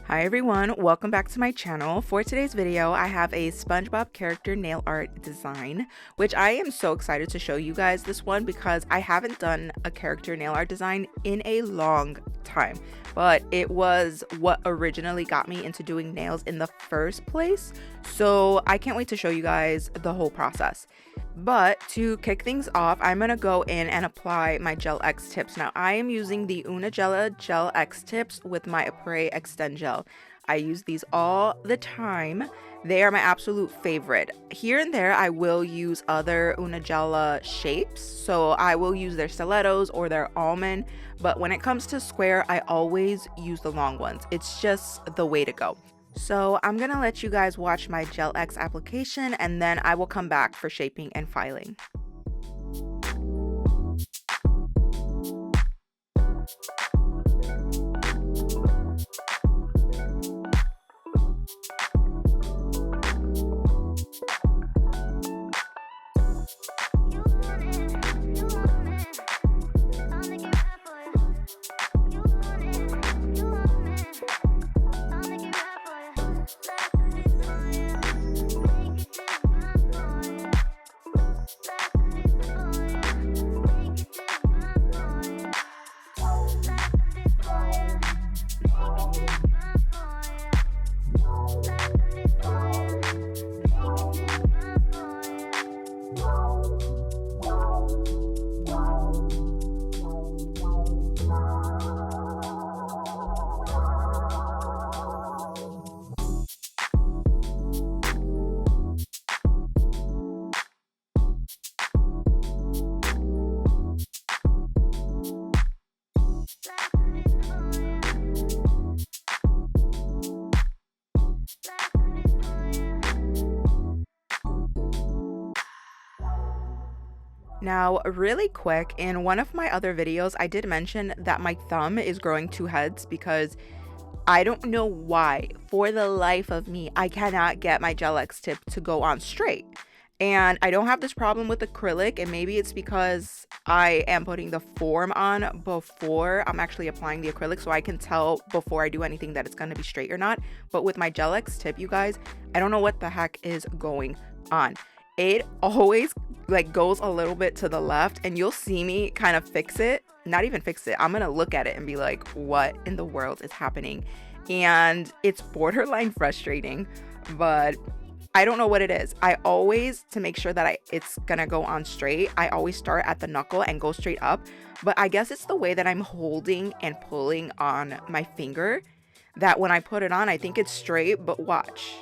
Hi everyone, welcome back to my channel. For today's video, I have a Spongebob character nail art design, which I am so excited to show you guys this one because I haven't done a character nail art design in a long time, but it was what originally got me into doing nails in the first place. So I can't wait to show you guys the whole process. But to kick things off, I'm going to go in and apply my Gel X tips. Now, I am using the Unigella Gel X tips with my Apres Extend Gel. I use these all the time. They are my absolute favorite. Here and there, I will use other Unigella shapes. So I will use their stilettos or their almond. But when it comes to square, I always use the long ones. It's just the way to go. So I'm gonna let you guys watch my Gel X application and then I will come back for shaping and filing. Now, really quick, in one of my other videos, I did mention that my thumb is growing two heads because I don't know why, for the life of me, I cannot get my Gel X tip to go on straight. And I don't have this problem with acrylic, and maybe it's because I am putting the form on before I'm actually applying the acrylic, so I can tell before I do anything that it's going to be straight or not. But with my Gel X tip, you guys, I don't know what the heck is going on. It always goes a little bit to the left, and you'll see me kind of fix it. Not even fix it. I'm gonna look at it and be like, what in the world is happening? And it's borderline frustrating, but I don't know what it is. I always, to make sure that it's gonna go on straight, I always start at the knuckle and go straight up. But I guess it's the way that I'm holding and pulling on my finger that when I put it on, I think it's straight, but watch.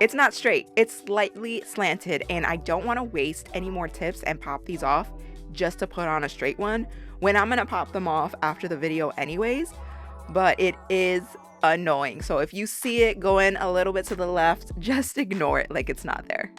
It's not straight, it's slightly slanted, and I don't want to waste any more tips and pop these off just to put on a straight one when I'm gonna pop them off after the video anyways. But it is annoying, so if you see it going a little bit to the left, just ignore it like it's not there.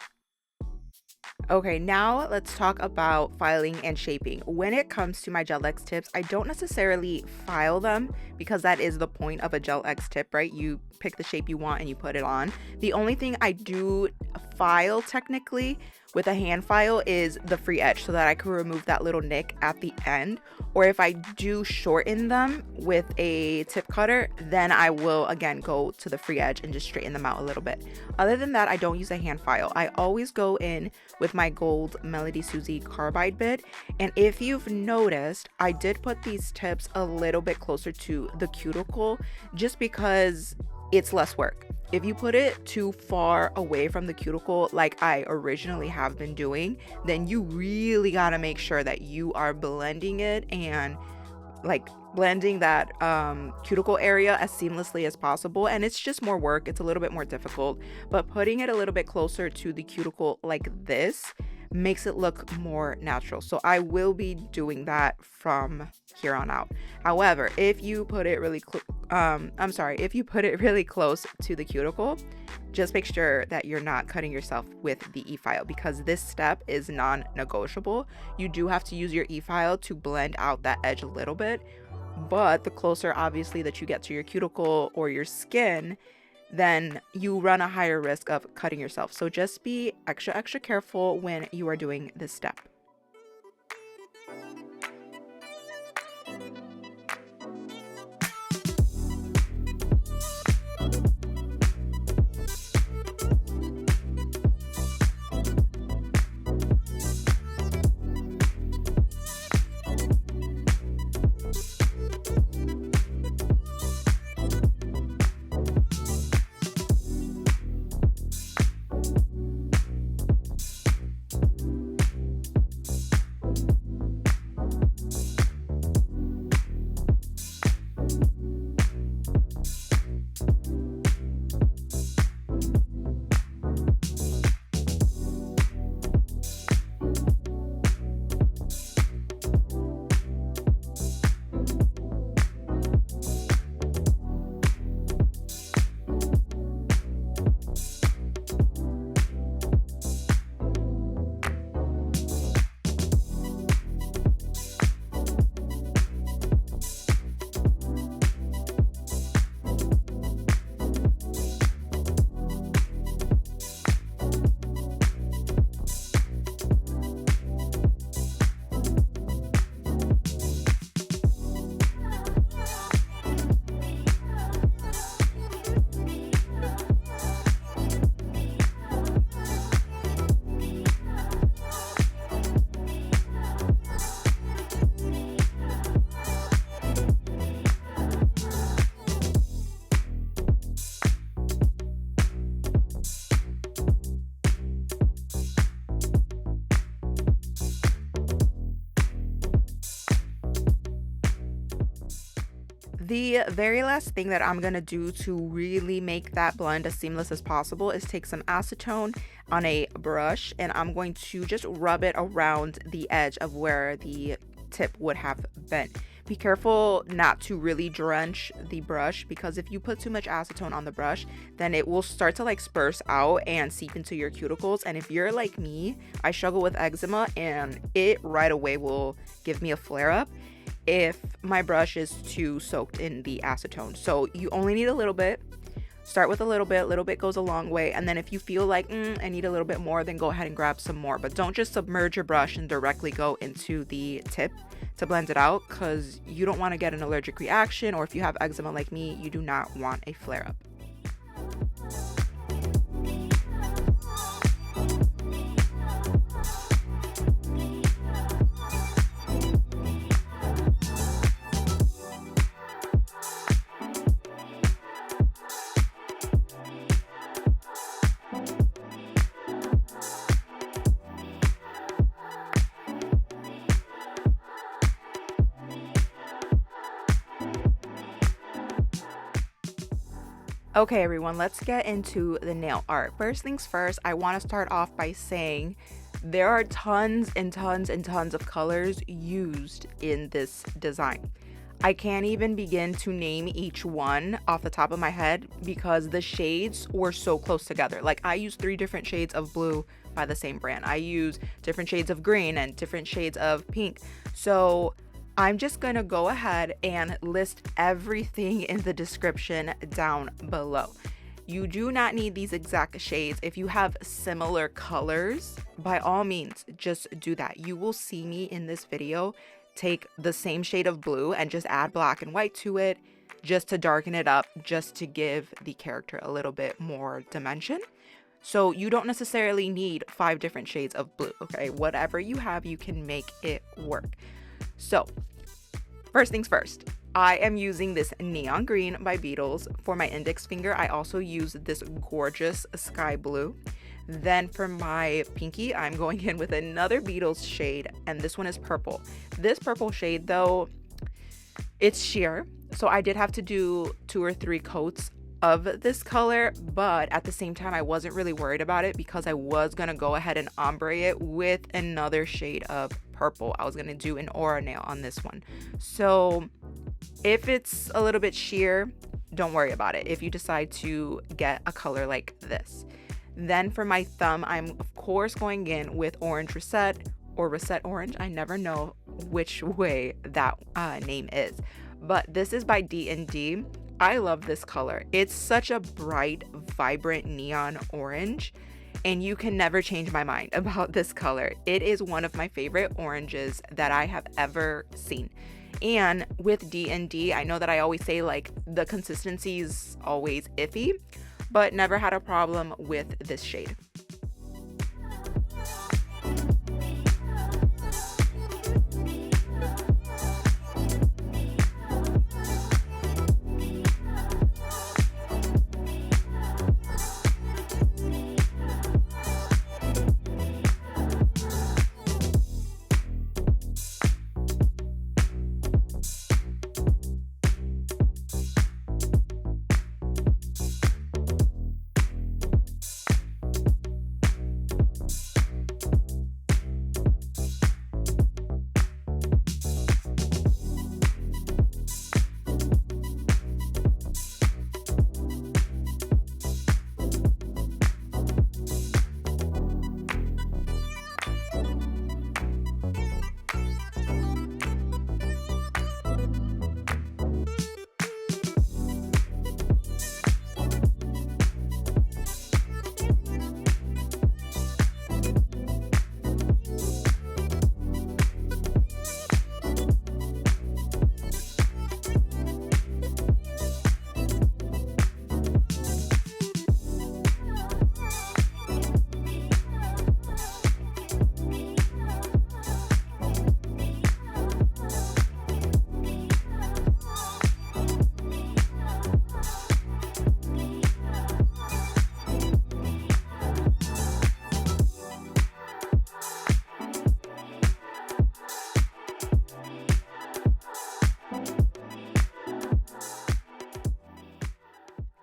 Okay, now let's talk about filing and shaping. When it comes to my Gel X tips, I don't necessarily file them because that is the point of a Gel X tip, right? You pick the shape you want and you put it on. The only thing I do file technically with a hand file is the free edge so that I can remove that little nick at the end. Or if I do shorten them with a tip cutter, then I will again go to the free edge and just straighten them out a little bit. Other than that, I don't use a hand file. I always go in with my gold Melody Susie carbide bit. And if you've noticed, I did put these tips a little bit closer to the cuticle just because it's less work. If you put it too far away from the cuticle like I originally have been doing, then you really gotta make sure that you are blending it and blending that cuticle area as seamlessly as possible. And it's just more work, it's a little bit more difficult, but putting it a little bit closer to the cuticle like this makes it look more natural. So I will be doing that from here on out. However, if you put it really if you put it really close to the cuticle, just make sure that you're not cutting yourself with the e-file because this step is non-negotiable. You do have to use your e-file to blend out that edge a little bit, but the closer obviously that you get to your cuticle or your skin, then you run a higher risk of cutting yourself. So just be extra careful when you are doing this step. The very last thing that I'm gonna do to really make that blend as seamless as possible is take some acetone on a brush, and I'm going to just rub it around the edge of where the tip would have been. Be careful not to really drench the brush, because if you put too much acetone on the brush, then it will start to like spurse out and seep into your cuticles. And if you're like me, I struggle with eczema, and it right away will give me a flare up if my brush is too soaked in the acetone. So you only need a little bit. Start with a little bit goes a long way, and then if you feel like I need a little bit more, then go ahead and grab some more. But don't just submerge your brush and directly go into the tip to blend it out, because you don't want to get an allergic reaction, or if you have eczema like me, you do not want a flare up. Okay, everyone, let's get into the nail art. First things first, I want to start off by saying there are tons and tons and tons of colors used in this design. I can't even begin to name each one off the top of my head because the shades were so close together. Like, I use 3 different shades of blue by the same brand. I use different shades of green and different shades of pink. So I'm just going to go ahead and list everything in the description down below. You do not need these exact shades. If you have similar colors, by all means, just do that. You will see me in this video take the same shade of blue and just add black and white to it just to darken it up, just to give the character a little bit more dimension. So you don't necessarily need 5 different shades of blue, okay? Whatever you have, you can make it work. So, first things first, I am using this neon green by Beetles for my index finger. I also use this gorgeous sky blue. Then for my pinky, I'm going in with another Beetles shade, and this one is purple. This purple shade, though, it's sheer, so I did have to do 2 or 3 coats of this color, but at the same time, I wasn't really worried about it because I was gonna go ahead and ombre it with another shade of purple. I was gonna do an aura nail on this one. So if it's a little bit sheer, don't worry about it if you decide to get a color like this. Then for my thumb, I'm of course going in with Orange Reset or Reset Orange. I never know which way that name is, but this is by D&D. I love this color. It's such a bright, vibrant neon orange, and you can never change my mind about this color. It is one of my favorite oranges that I have ever seen. And with D&D, I know that I always say like the consistency is always iffy, but never had a problem with this shade.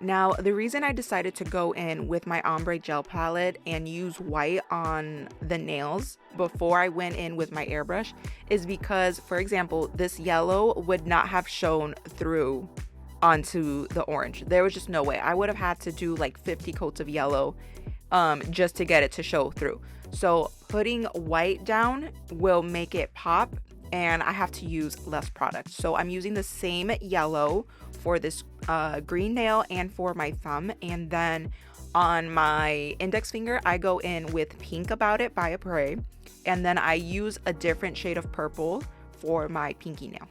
Now, the reason I decided to go in with my ombre gel palette and use white on the nails before I went in with my airbrush is because, for example, this yellow would not have shown through onto the orange. There was just no way. I would have had to do like 50 coats of yellow just to get it to show through. So putting white down will make it pop, and I have to use less product. So I'm using the same yellow for this green nail and for my thumb, and then on my index finger I go in with Pink About It by Apres, and then I use a different shade of purple for my pinky nail.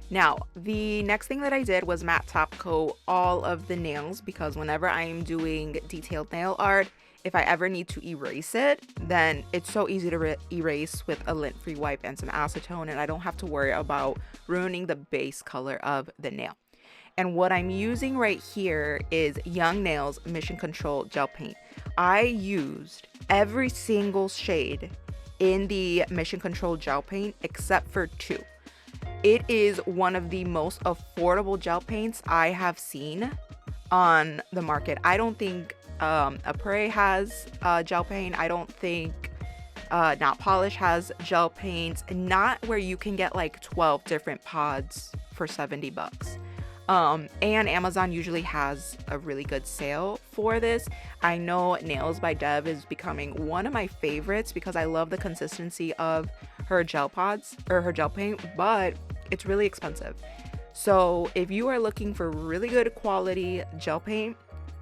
Now, the next thing that I did was matte top coat all of the nails, because whenever I am doing detailed nail art, if I ever need to erase it, then it's so easy to erase with a lint-free wipe and some acetone, and I don't have to worry about ruining the base color of the nail. And what I'm using right here is Young Nails Mission Control Gel Paint. I used every single shade in the Mission Control Gel Paint except for 2. It is one of the most affordable gel paints I have seen on the market. I don't think Apres has gel paint. I don't think Not Polish has gel paints. Not where you can get like 12 different pods for $70. And Amazon usually has a really good sale for this. I know Nails by Dev is becoming one of my favorites because I love the consistency of her gel pods or her gel paint, but it's really expensive. So if you are looking for really good quality gel paint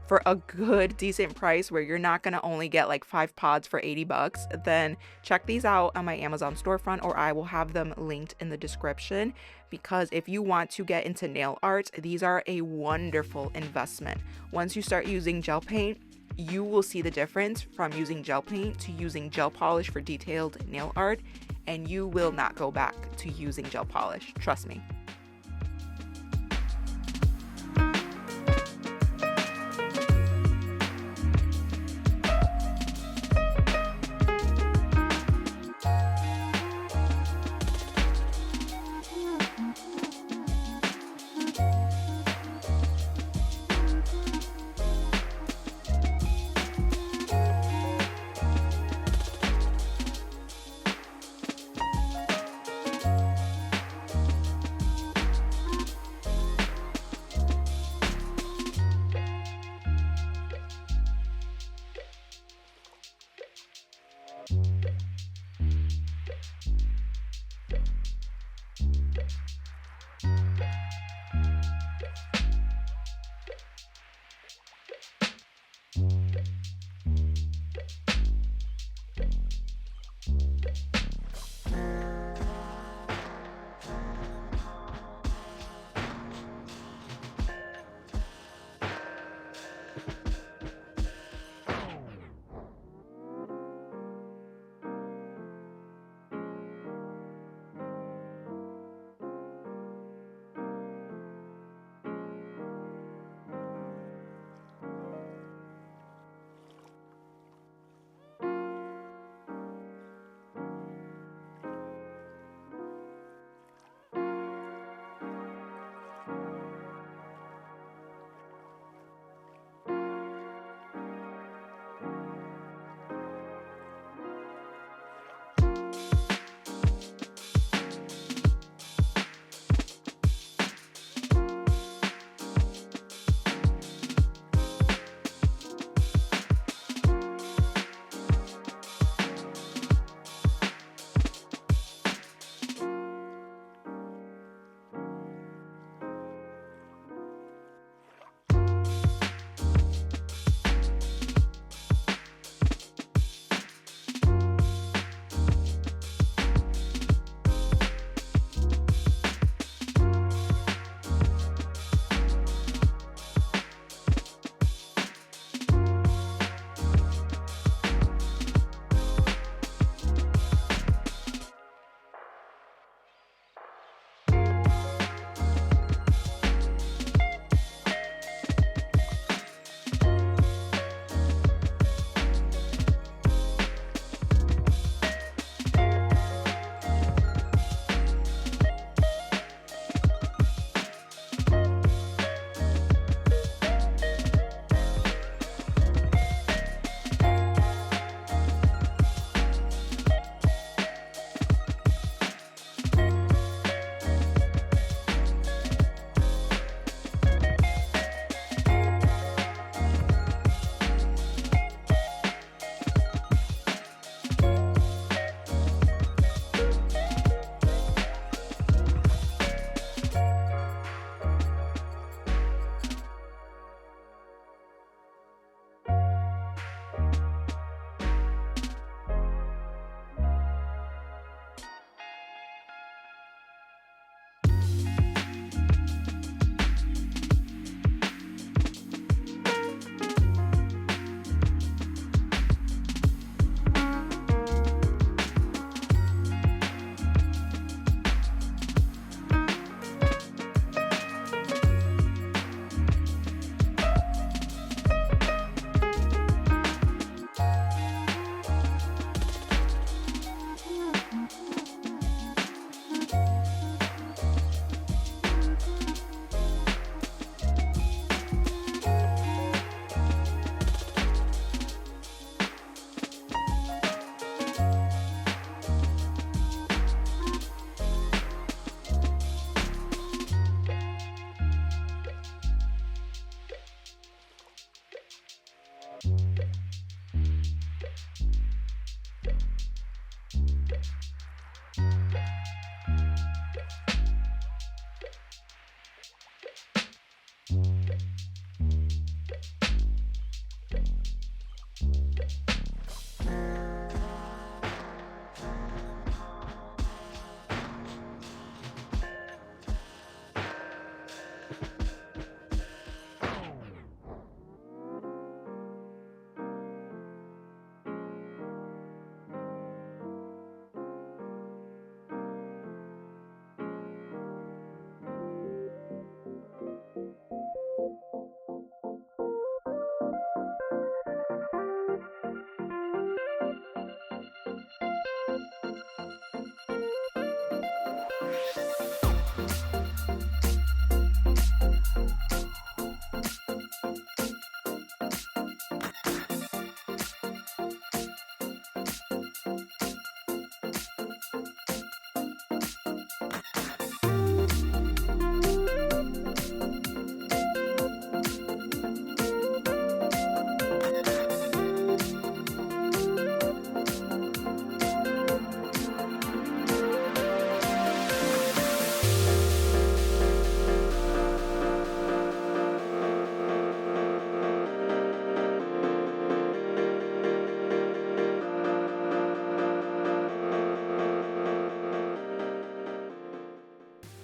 for a good decent price where you're not gonna only get like 5 pods for $80, then check these out on my Amazon storefront, or I will have them linked in the description, because if you want to get into nail art, these are a wonderful investment. Once you start using gel paint, you will see the difference from using gel paint to using gel polish for detailed nail art, and you will not go back to using gel polish, trust me.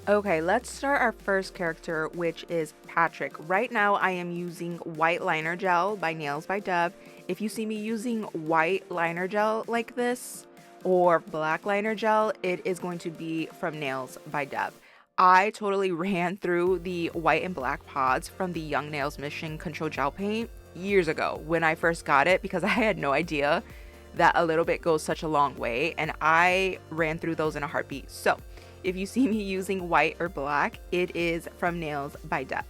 Okay, let's start our first character, which is Patrick. Right now, I am using white liner gel by Nails by Deb. If you see me using white liner gel like this or black liner gel, it is going to be from Nails by Deb. I totally ran through the white and black pods from the Young Nails Mission Control Gel Paint years ago when I first got it because I had no idea that a little bit goes such a long way, and I ran through those in a heartbeat. So if you see me using white or black, it is from Nails by Deb.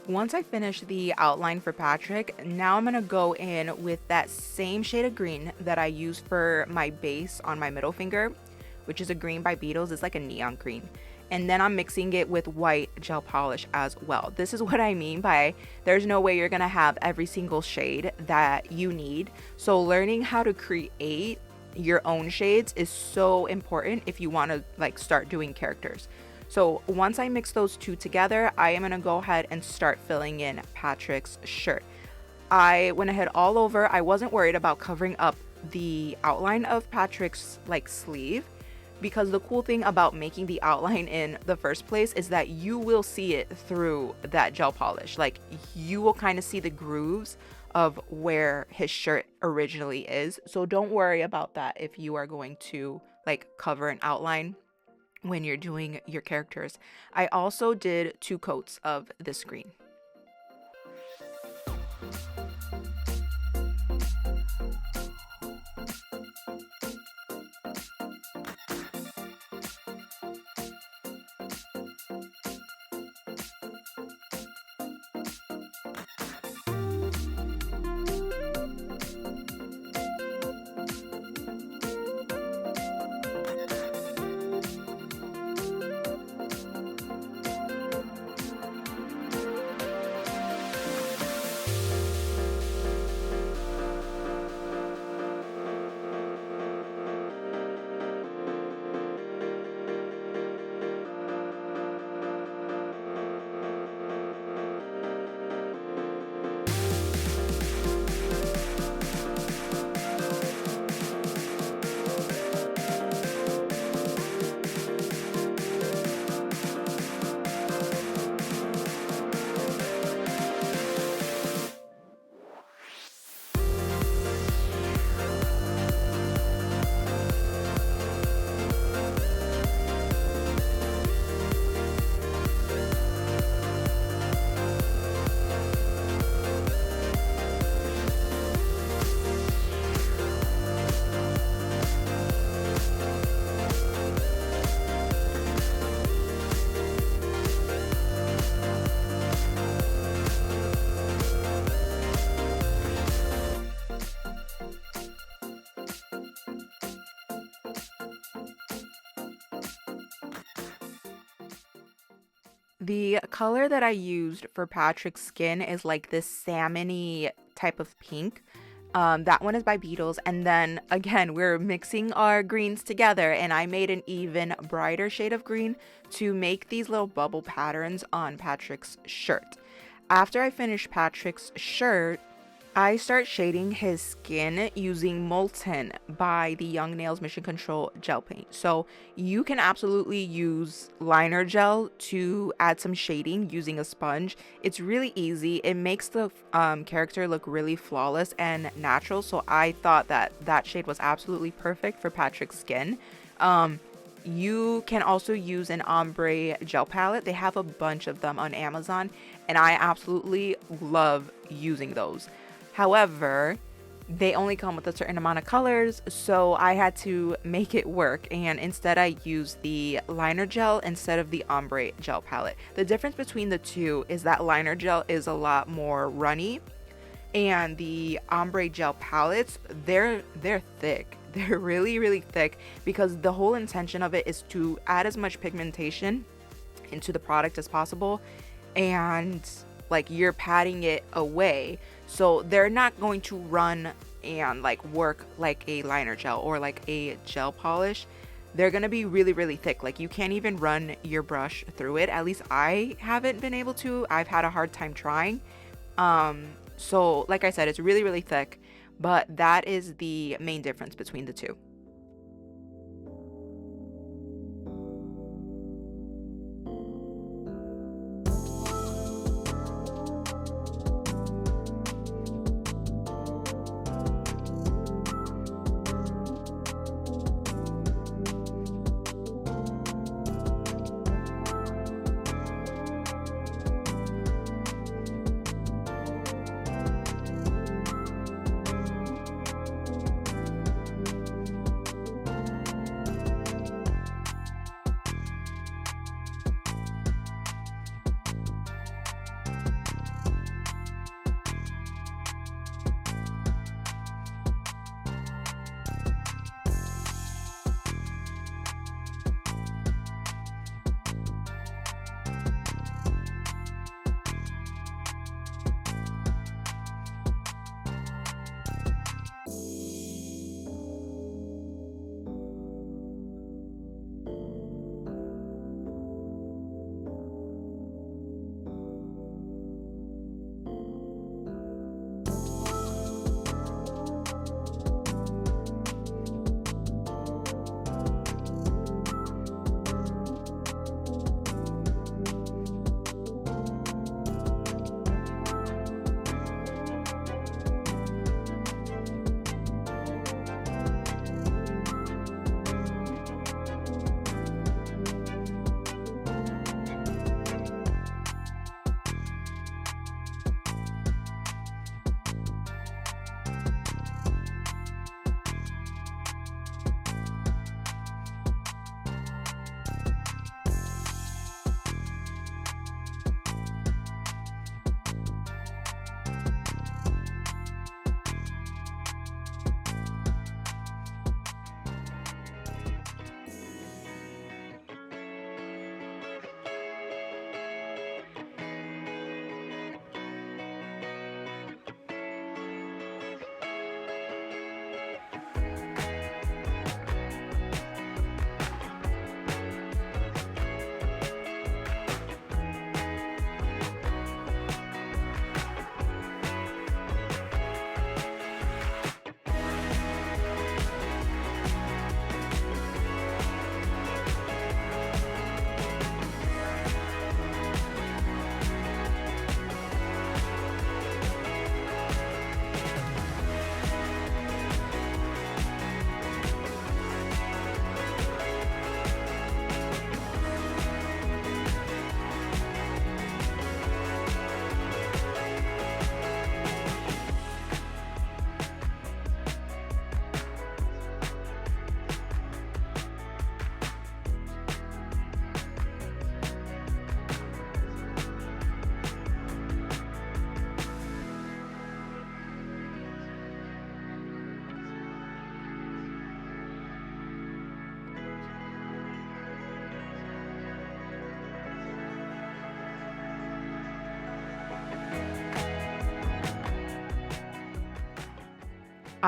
Once I finish the outline for Patrick, now I'm going to go in with that same shade of green that I used for my base on my middle finger, which is a green by Beetles. It's like a neon green. And then I'm mixing it with white gel polish as well. This is what I mean by there's no way you're going to have every single shade that you need. So learning how to create your own shades is so important if you want to like start doing characters. So once I mix those two together, I am going to go ahead and start filling in Patrick's shirt. I went ahead all over. I wasn't worried about covering up the outline of Patrick's like sleeve, because the cool thing about making the outline in the first place is that you will see it through that gel polish. Like you will kind of see the grooves of where his shirt originally is. So don't worry about that if you are going to like cover an outline when you're doing your characters. I also did 2 coats of this green. The color that I used for Patrick's skin is like this salmony type of pink. That one is by Beetles. And then again, we're mixing our greens together, and I made an even brighter shade of green to make these little bubble patterns on Patrick's shirt. After I finish Patrick's shirt, I start shading his skin using Molten by the Young Nails Mission Control gel paint. So you can absolutely use liner gel to add some shading using a sponge. It's really easy. It makes the character look really flawless and natural. So I thought that that shade was absolutely perfect for Patrick's skin. You can also use an ombre gel palette. They have a bunch of them on Amazon, and I absolutely love using those. However, they only come with a certain amount of colors, so I had to make it work, and instead I used the liner gel instead of the ombre gel palette. The difference between the two is that liner gel is a lot more runny, and the ombre gel palettes, they're thick. They're really thick, because the whole intention of it is to add as much pigmentation into the product as possible, and like you're patting it away, so they're not going to run and like work like a liner gel or like a gel polish. They're gonna be really thick. Like you can't even run your brush through it. At least I haven't been able to. I've had a hard time trying. So like I said, it's really thick, but that is the main difference between the two.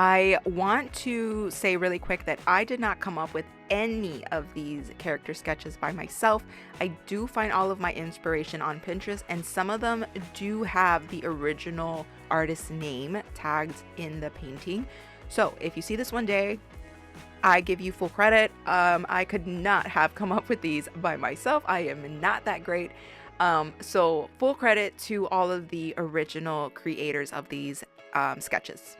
I want to say really quick that I did not come up with any of these character sketches by myself. I do find all of my inspiration on Pinterest, and some of them do have the original artist's name tagged in the painting. So if you see this one day, I give you full credit. I could not have come up with these by myself. I am not that great. So full credit to all of the original creators of these sketches.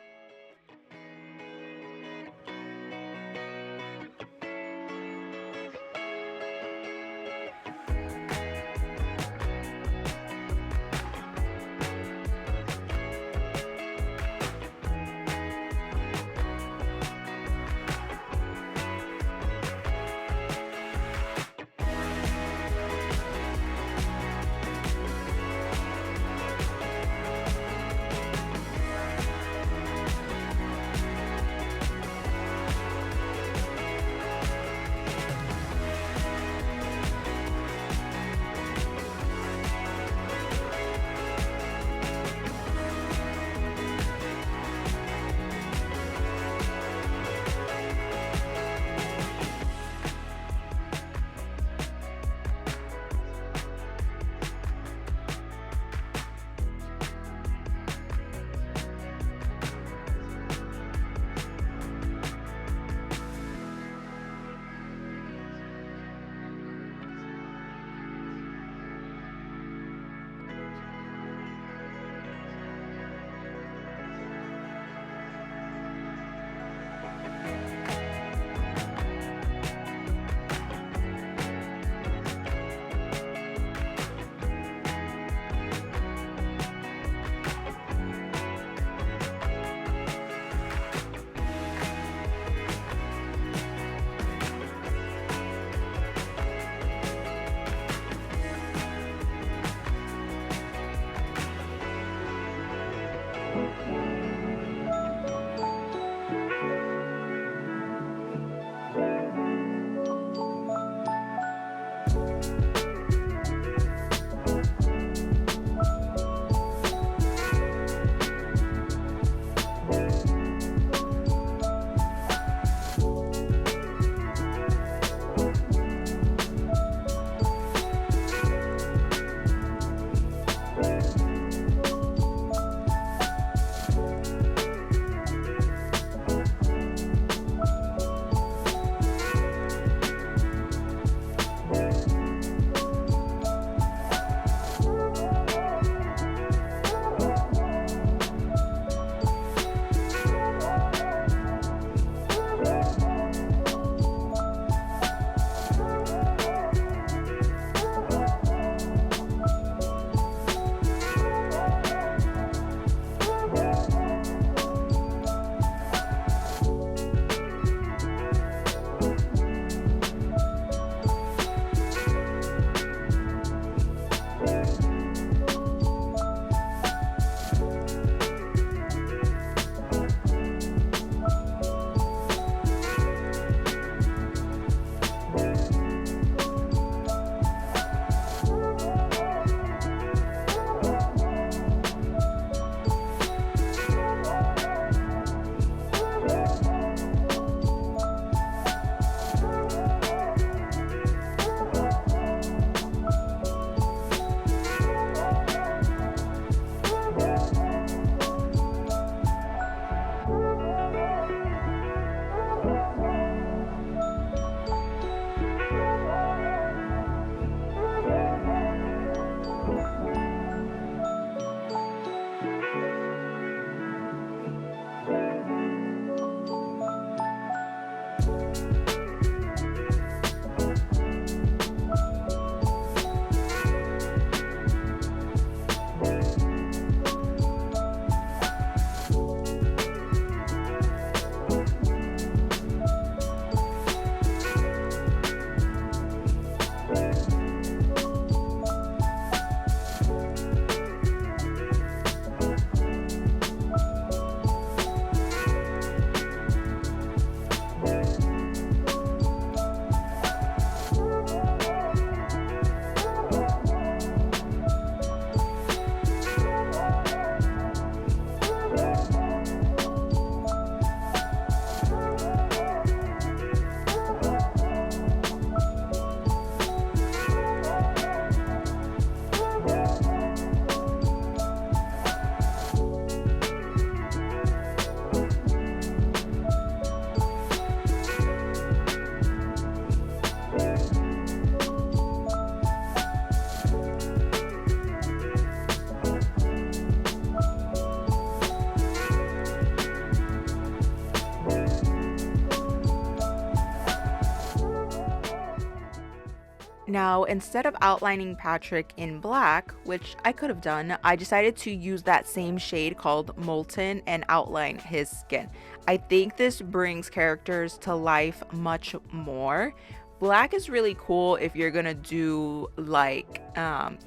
Now, instead of outlining Patrick in black, which I could have done, I decided to use that same shade called Molten and outline his skin. I think this brings characters to life much more. Black is really cool if you're gonna do like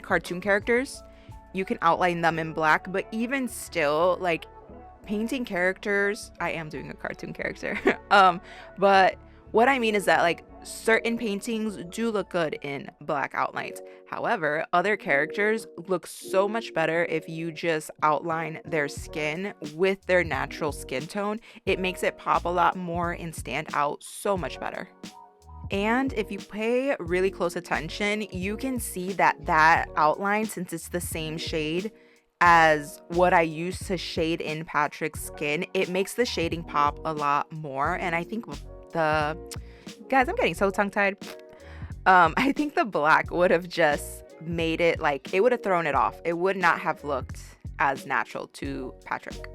cartoon characters. You can outline them in black, but even still, like painting characters, I am doing a cartoon character. But what I mean is that like certain paintings do look good in black outlines. However, other characters look so much better if you just outline their skin with their natural skin tone. It makes it pop a lot more and stand out so much better. And if you pay really close attention, you can see that that outline, since it's the same shade as what I used to shade in Patrick's skin, it makes the shading pop a lot more. And I think the guys, I'm getting so tongue-tied. I think the black would have just made it like, it would have thrown it off. It would not have looked as natural to Patrick.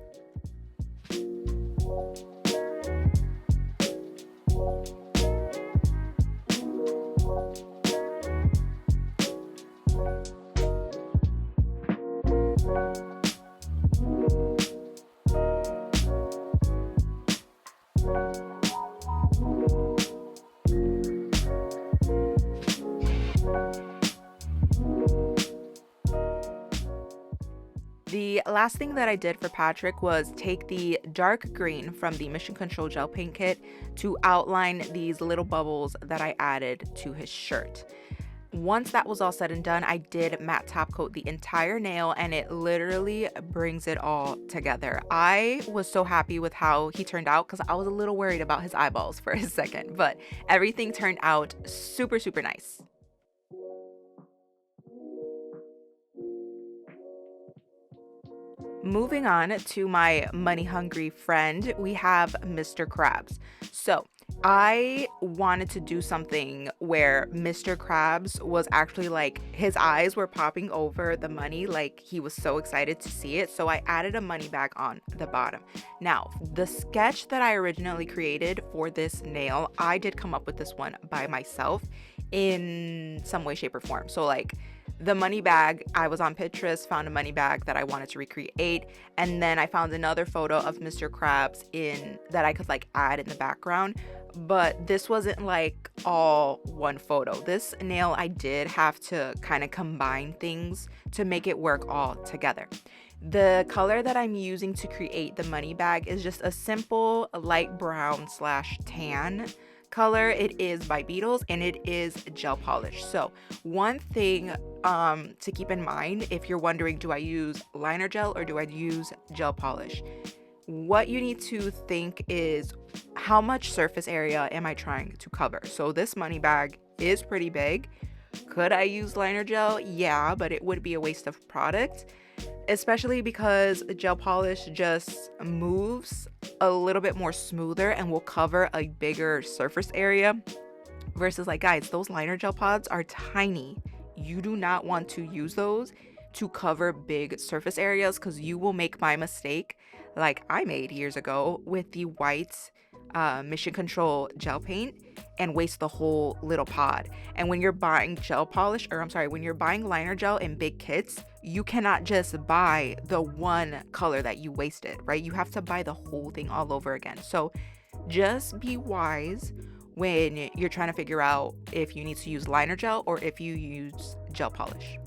The last thing that I did for Patrick was take the dark green from the Mission Control Gel Paint Kit to outline these little bubbles that I added to his shirt. Once that was all said and done, I did matte top coat the entire nail, and it literally brings it all together. I was so happy with how he turned out because I was a little worried about his eyeballs for a second, but everything turned out super, super nice. Moving on to my money hungry friend, we have Mr. Krabs. So I wanted to do something where Mr. Krabs was actually like, his eyes were popping over the money, like he was so excited to see it. So I added a money bag on the bottom. Now, the sketch that I originally created for this nail, I did come up with this one by myself in some way, shape, or form. So like, the money bag, I was on Pinterest, found a money bag that I wanted to recreate, and then I found another photo of Mr. Krabs in that I could like add in the background. But this wasn't like all one photo. This nail, I did have to kind of combine things to make it work all together. The color that I'm using to create the money bag is just a simple light brown / tan color. It is by Beetles and it is gel polish. So one thing to keep in mind if you're wondering, do I use liner gel or do I use gel polish? What you need to think is, how much surface area am I trying to cover? So this money bag is pretty big. Could I use liner gel? Yeah, but it would be a waste of product, especially because gel polish just moves a little bit more smoother and will cover a bigger surface area versus like, guys, those liner gel pods are tiny. You do not want to use those to cover big surface areas because you will make my mistake like I made years ago with the white Mission Control gel paint and waste the whole little pod. And when you're buying when you're buying liner gel in big kits, you cannot just buy the one color that you wasted, right? You have to buy the whole thing all over again. So just be wise when you're trying to figure out if you need to use liner gel or if you use gel polish.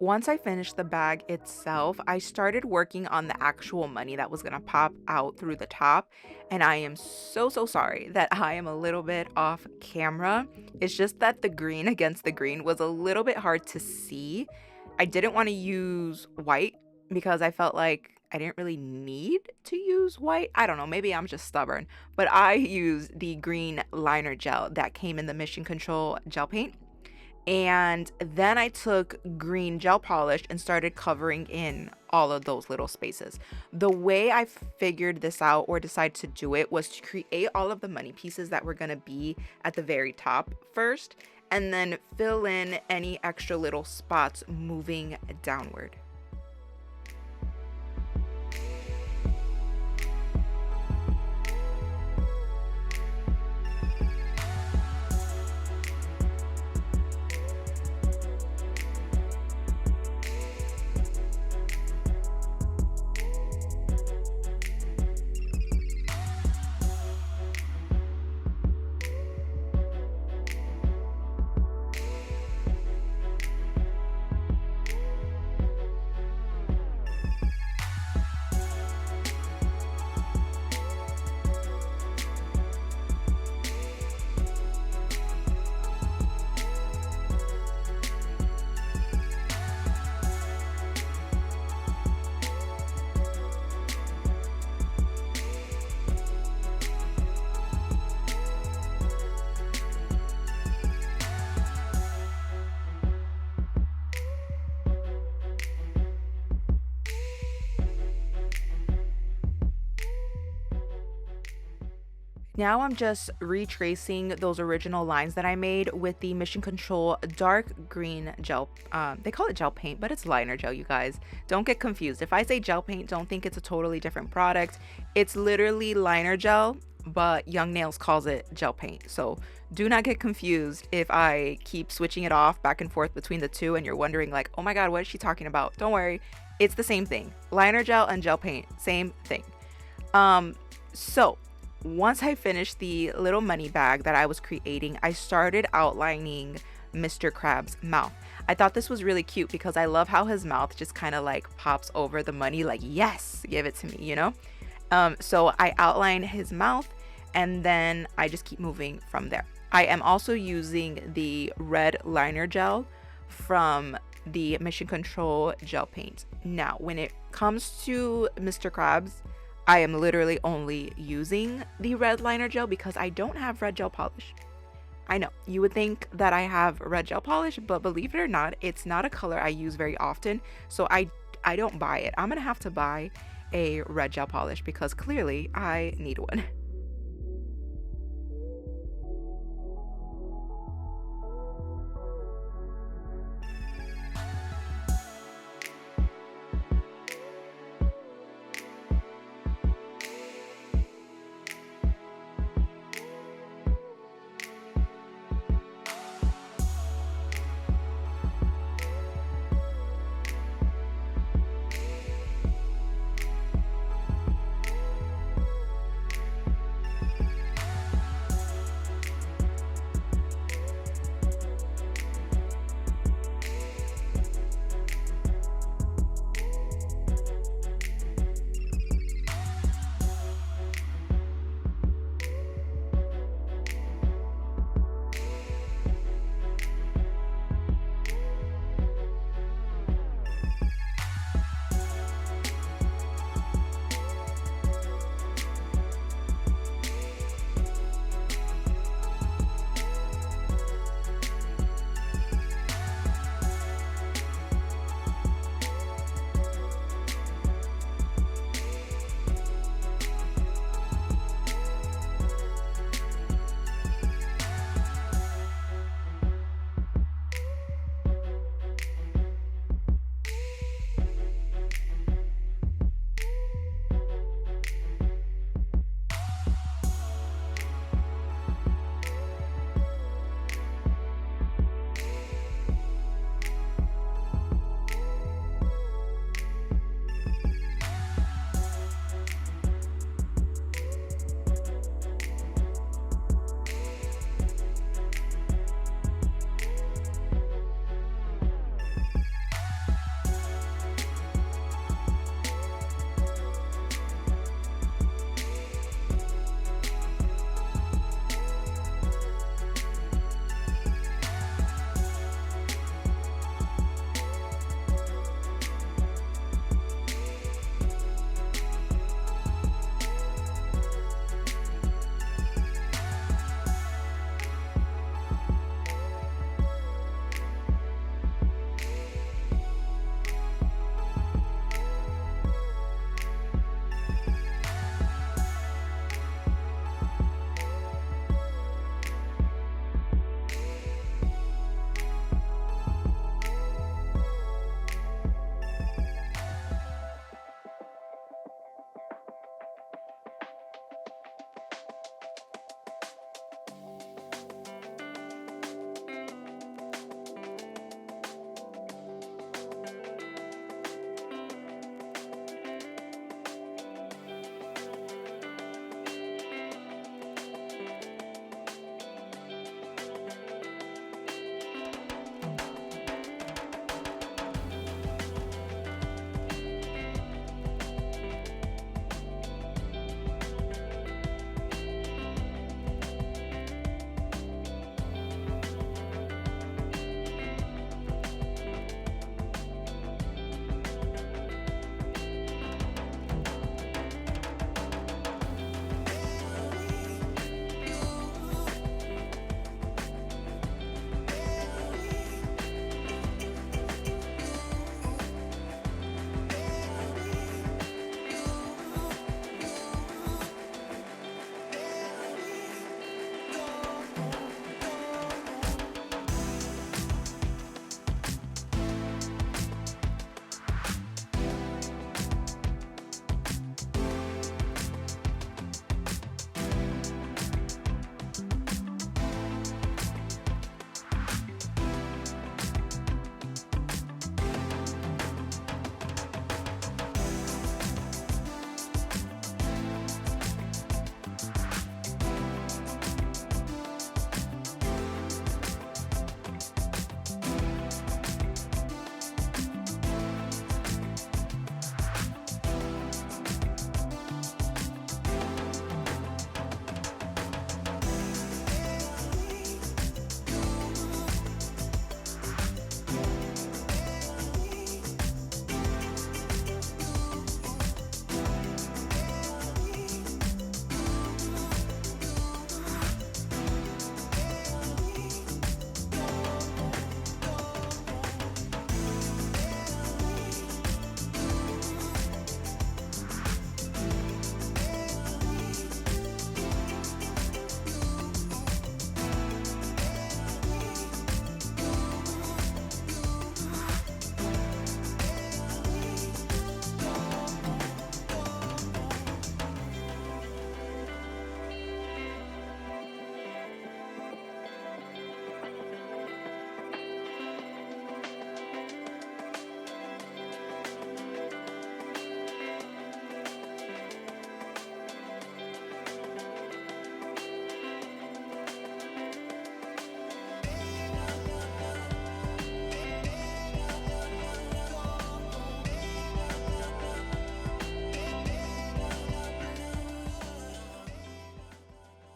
Once I finished the bag itself, I started working on the actual money that was gonna pop out through the top. And I am so sorry that I am a little bit off camera. It's just that the green against the green was a little bit hard to see. I didn't want to use white because I felt like I didn't really need to use white. I don't know, maybe I'm just stubborn. But I used the green liner gel that came in the Mission Control gel paint. And then I took green gel polish and started covering in all of those little spaces. The way I figured this out or decided to do it was to create all of the money pieces that were going to be at the very top first, and then fill in any extra little spots moving downward. Now I'm just retracing those original lines that I made with the Mission Control dark green gel. They call it gel paint, but it's liner gel, you guys. Don't get confused. If I say gel paint, don't think it's a totally different product. It's literally liner gel, but Young Nails calls it gel paint. So do not get confused if I keep switching it off back and forth between the two and you're wondering like, oh my God, what is she talking about? Don't worry. It's the same thing. Liner gel and gel paint, same thing. So once I finished the little money bag that I was creating, I started outlining Mr. Krabs' mouth. I thought this was really cute because I love how his mouth just kind of like pops over the money, like, yes, give it to me, you know? So I outline his mouth and then I just keep moving from there. I am also using the red liner gel from the Mission Control gel paint. Now, when it comes to Mr. Krabs, I am literally only using the red liner gel because I don't have red gel polish. I know, you would think that I have red gel polish, but believe it or not, it's not a color I use very often, so I don't buy it. I'm gonna have to buy a red gel polish because clearly I need one.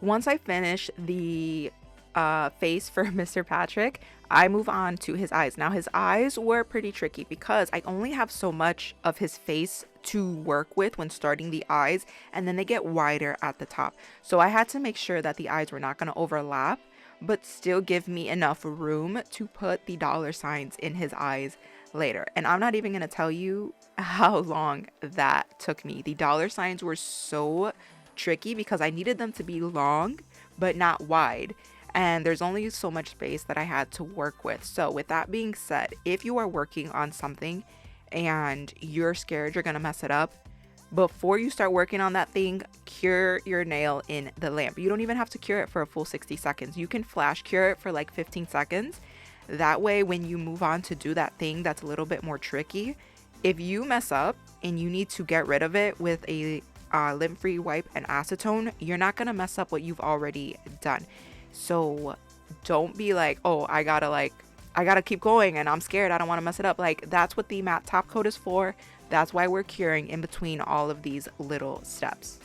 Once I finish the face for Mr. Patrick, I move on to his eyes. Now, his eyes were pretty tricky because I only have so much of his face to work with when starting the eyes, and then they get wider at the top. So I had to make sure that the eyes were not going to overlap, but still give me enough room to put the dollar signs in his eyes later. And I'm not even going to tell you how long that took me. The dollar signs were so tricky because I needed them to be long but not wide, and there's only so much space that I had to work with. So with that being said, if you are working on something and you're scared you're gonna mess it up, before you start working on that thing, cure your nail in the lamp. You don't even have to cure it for a full 60 seconds. You can flash cure it for like 15 seconds. That way, when you move on to do that thing that's a little bit more tricky, if you mess up and you need to get rid of it with a lint-free wipe and acetone, you're not gonna mess up what you've already done. So don't be like, oh, I gotta keep going and I'm scared, I don't want to mess it up. Like, that's what the matte top coat is for. That's why we're curing in between all of these little steps.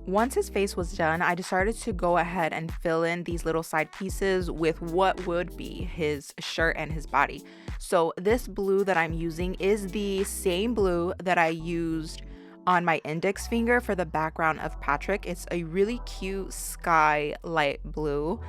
Once his face was done, I decided to go ahead and fill in these little side pieces with what would be his shirt and his body. So this blue that I'm using is the same blue that I used on my index finger for the background of Patrick. It's a really cute sky light blue.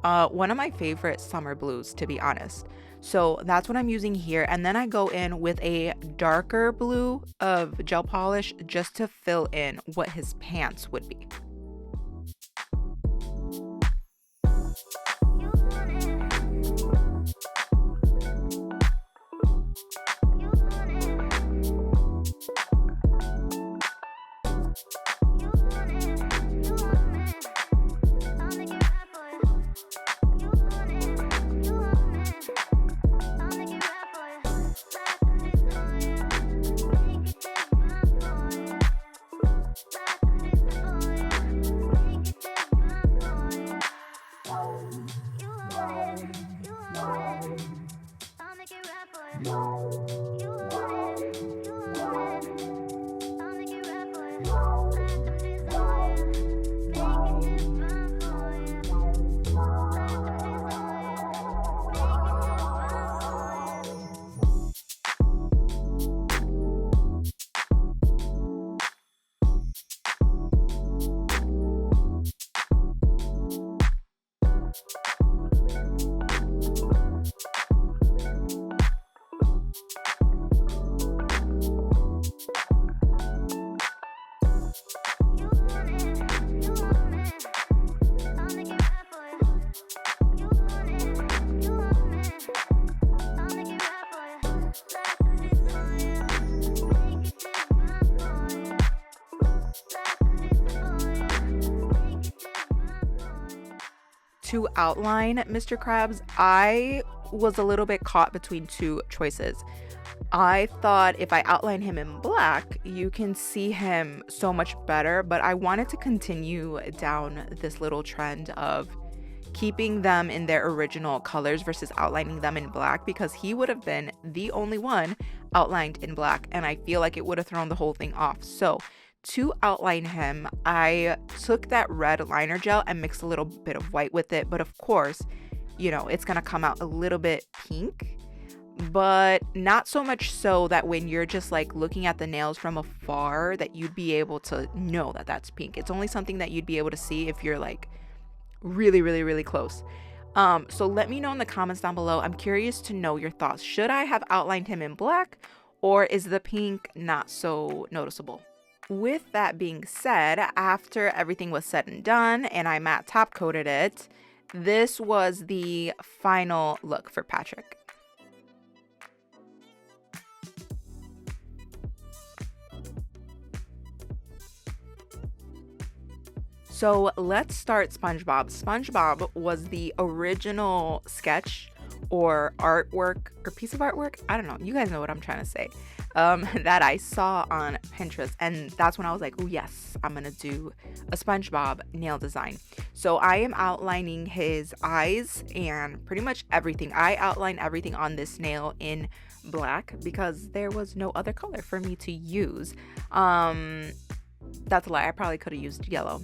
One of my favorite summer blues, to be honest. So that's what I'm using here. And then I go in with a darker blue of gel polish just to fill in what his pants would be. To outline Mr. Krabs, I was a little bit caught between two choices. I thought if I outline him in black, you can see him so much better, but I wanted to continue down this little trend of keeping them in their original colors versus outlining them in black, because he would have been the only one outlined in black, and I feel like it would have thrown the whole thing off. So to outline him, I took that red liner gel and mixed a little bit of white with it, but of course, you know, it's gonna come out a little bit pink, but not so much so that when you're just like looking at the nails from afar that you'd be able to know that that's pink. It's only something that you'd be able to see if you're like really close. So let me know in the comments down below. I'm curious to know your thoughts. Should I have outlined him in black, or is the pink not so noticeable? With that being said, after everything was said and done and I matte top coated it, this was the final look for Patrick. So let's start SpongeBob. SpongeBob was the original sketch or artwork or piece of artwork. I don't know. You guys know what I'm trying to say. That I saw on Pinterest, and that's when I was like, oh yes, I'm gonna do a SpongeBob nail design. So I am outlining his eyes and pretty much everything. I outlined everything on this nail in black because there was no other color for me to use. That's a lie. I probably could have used yellow,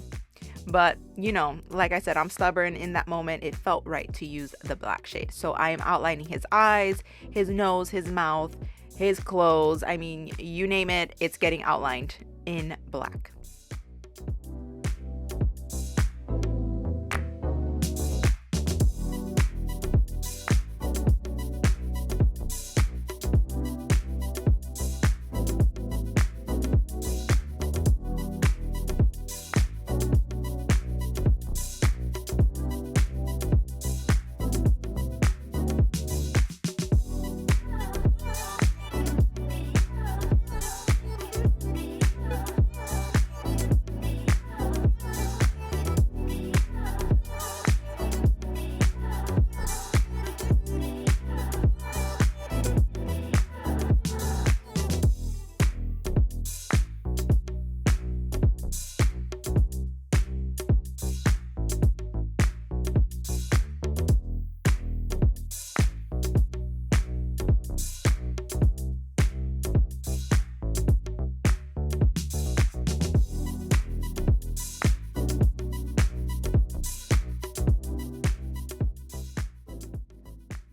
but you know, like I said, I'm stubborn. In that moment it felt right to use the black shade. So I am outlining his eyes, his nose, his mouth, his clothes. I mean, you name it, it's getting outlined in black.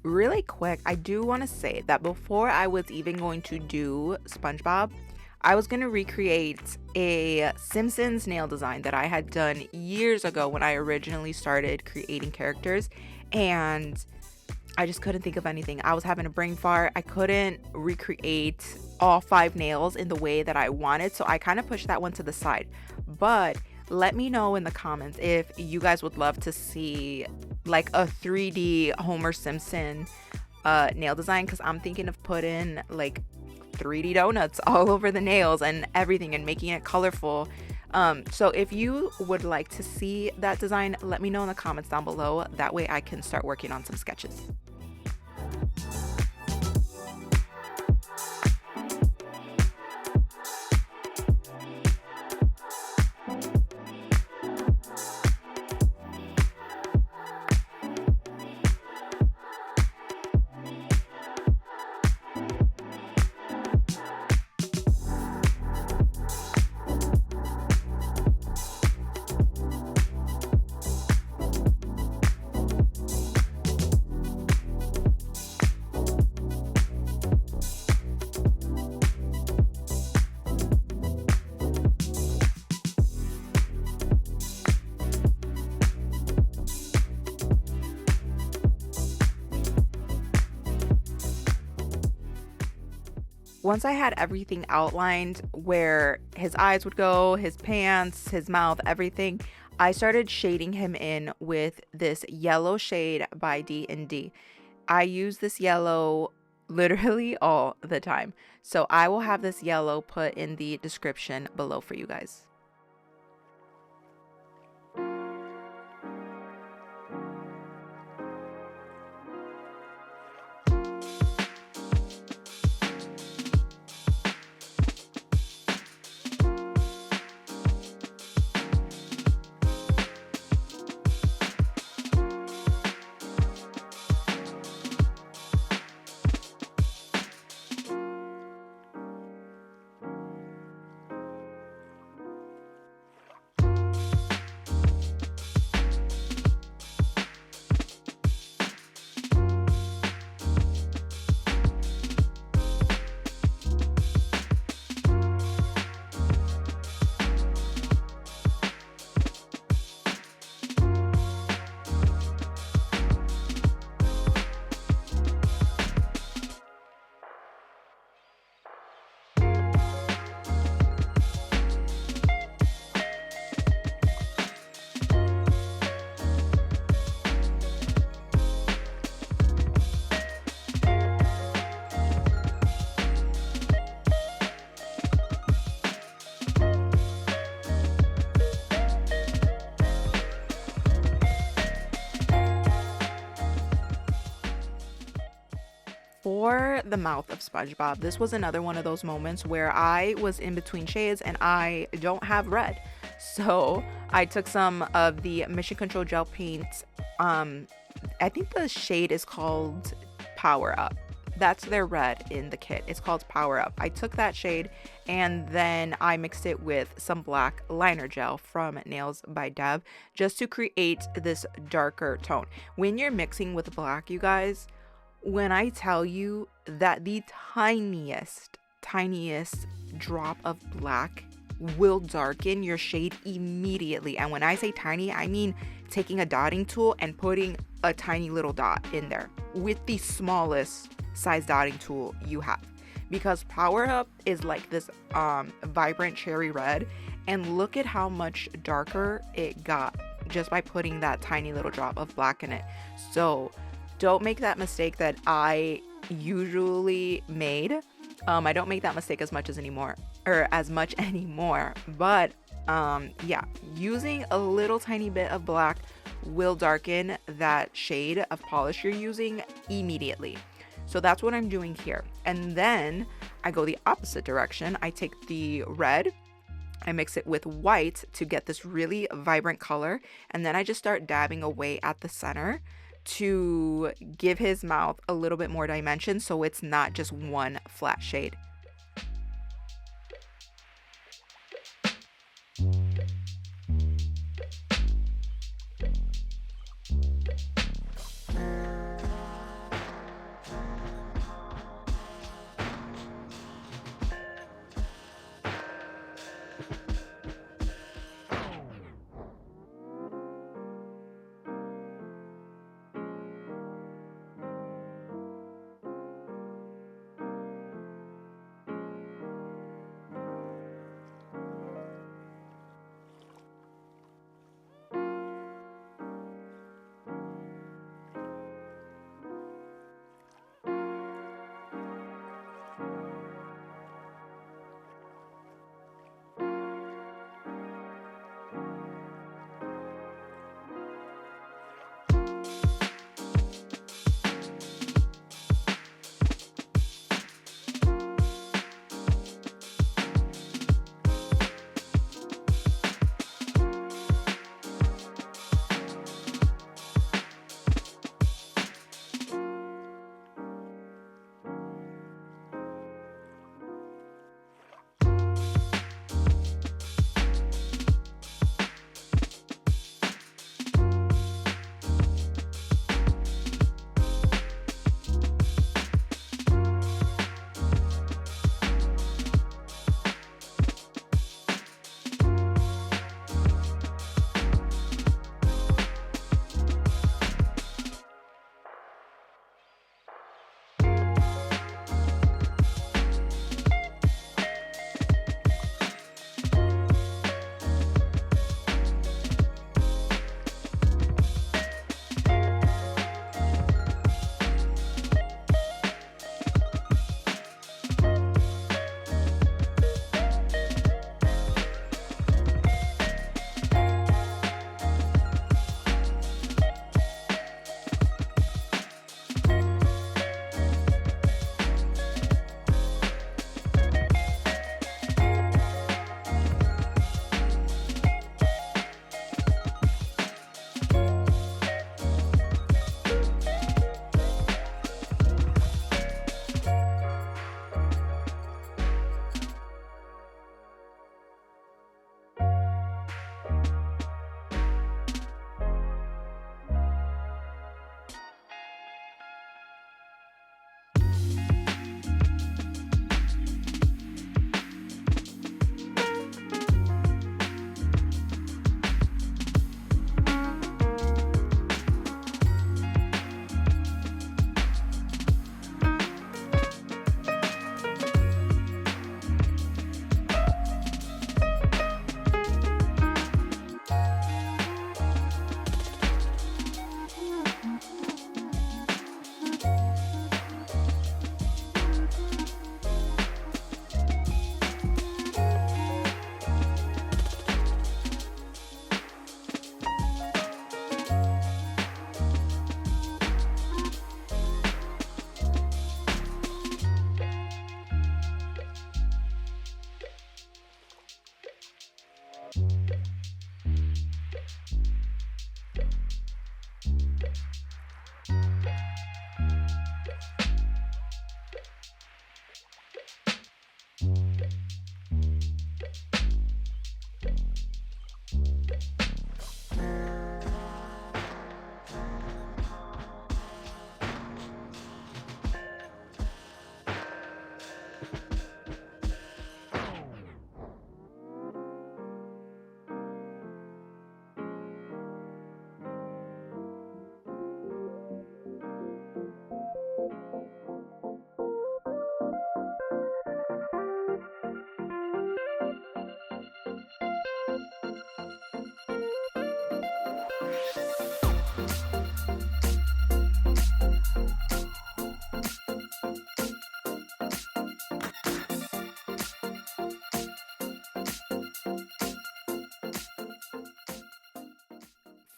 Really quick, I do want to say that before I was even going to do SpongeBob, I was going to recreate a Simpsons nail design that I had done years ago when I originally started creating characters, and I just couldn't think of anything. I was having a brain fart. I couldn't recreate all 5 nails in the way that I wanted, so I kind of pushed that one to the side. But let me know in the comments if you guys would love to see like a 3D Homer Simpson nail design, because I'm thinking of putting like 3D donuts all over the nails and everything and making it colorful. So if you would like to see that design, let me know in the comments down below. That way I can start working on some sketches. once I had everything outlined where his eyes would go, his pants, his mouth, everything, I started shading him in with this yellow shade by D&D. I use this yellow literally all the time. So I will have this yellow put in the description below for you guys. For the mouth of SpongeBob, this was another one of those moments where I was in between shades and I don't have red. So I took some of the Mission Control gel paint. I think the shade is called Power Up. That's their red in the kit. It's called Power Up. I took that shade and then I mixed it with some black liner gel from Nails by Dev just to create this darker tone. When you're mixing with black, you guys, when I tell you that the tiniest drop of black will darken your shade immediately. And when I say tiny, I mean taking a dotting tool and putting a tiny little dot in there with the smallest size dotting tool you have. Because Power Up is like this vibrant cherry red, and look at how much darker it got just by putting that tiny little drop of black in it. So don't make that mistake that I usually made. I don't make that mistake as much anymore, but yeah, using a little tiny bit of black will darken that shade of polish you're using immediately. So that's what I'm doing here. And then I go the opposite direction. I take the red, I mix it with white to get this really vibrant color, and then I just start dabbing away at the center to give his mouth a little bit more dimension so it's not just one flat shade.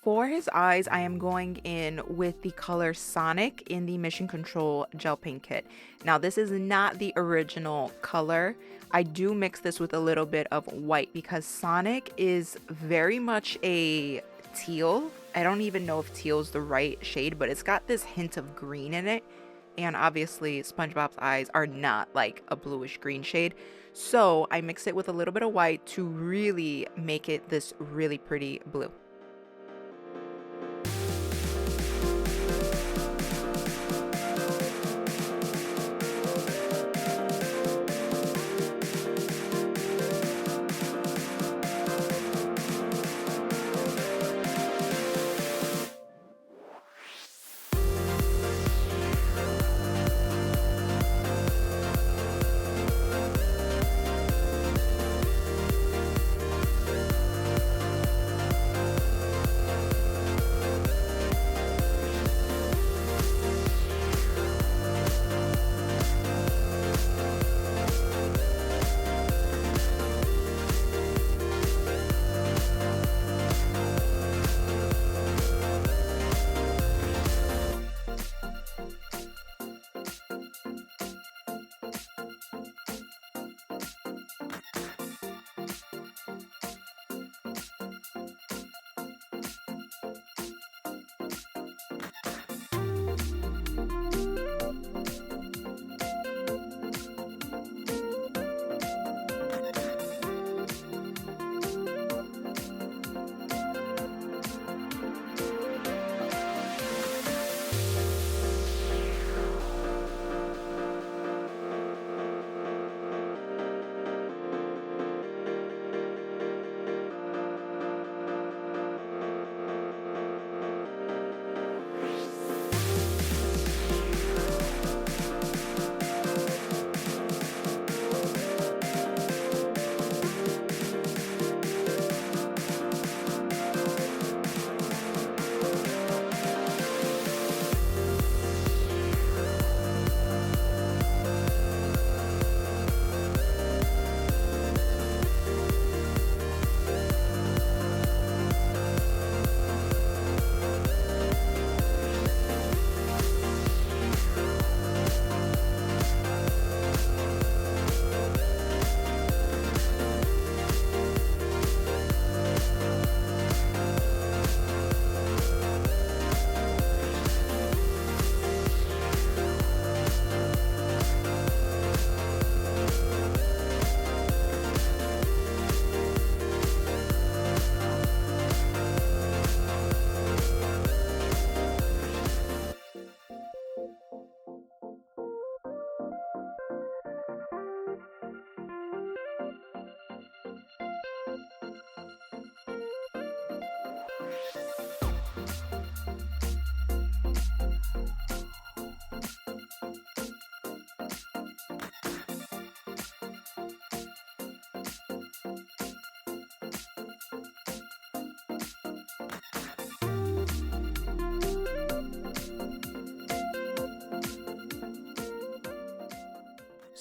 For his eyes, I am going in with the color Sonic in the Mission Control Gel Paint Kit. Now, this is not the original color. I do mix this with a little bit of white because Sonic is very much a teal. I don't even know if teal is the right shade, but it's got this hint of green in it. And obviously, SpongeBob's eyes are not like a bluish green shade. So I mix it with a little bit of white to really make it this really pretty blue.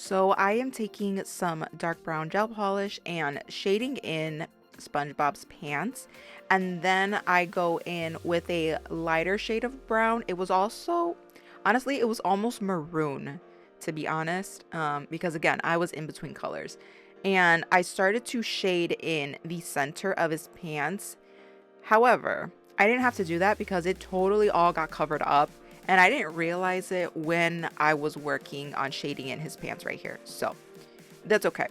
So I am taking some dark brown gel polish and shading in SpongeBob's pants, and then I go in with a lighter shade of brown. It was also, honestly, it was almost maroon, to be honest, because again, I was in between colors. And I started to shade in the center of his pants. However, I didn't have to do that because it totally all got covered up. And I didn't realize it when I was working on shading in his pants right here. So that's okay.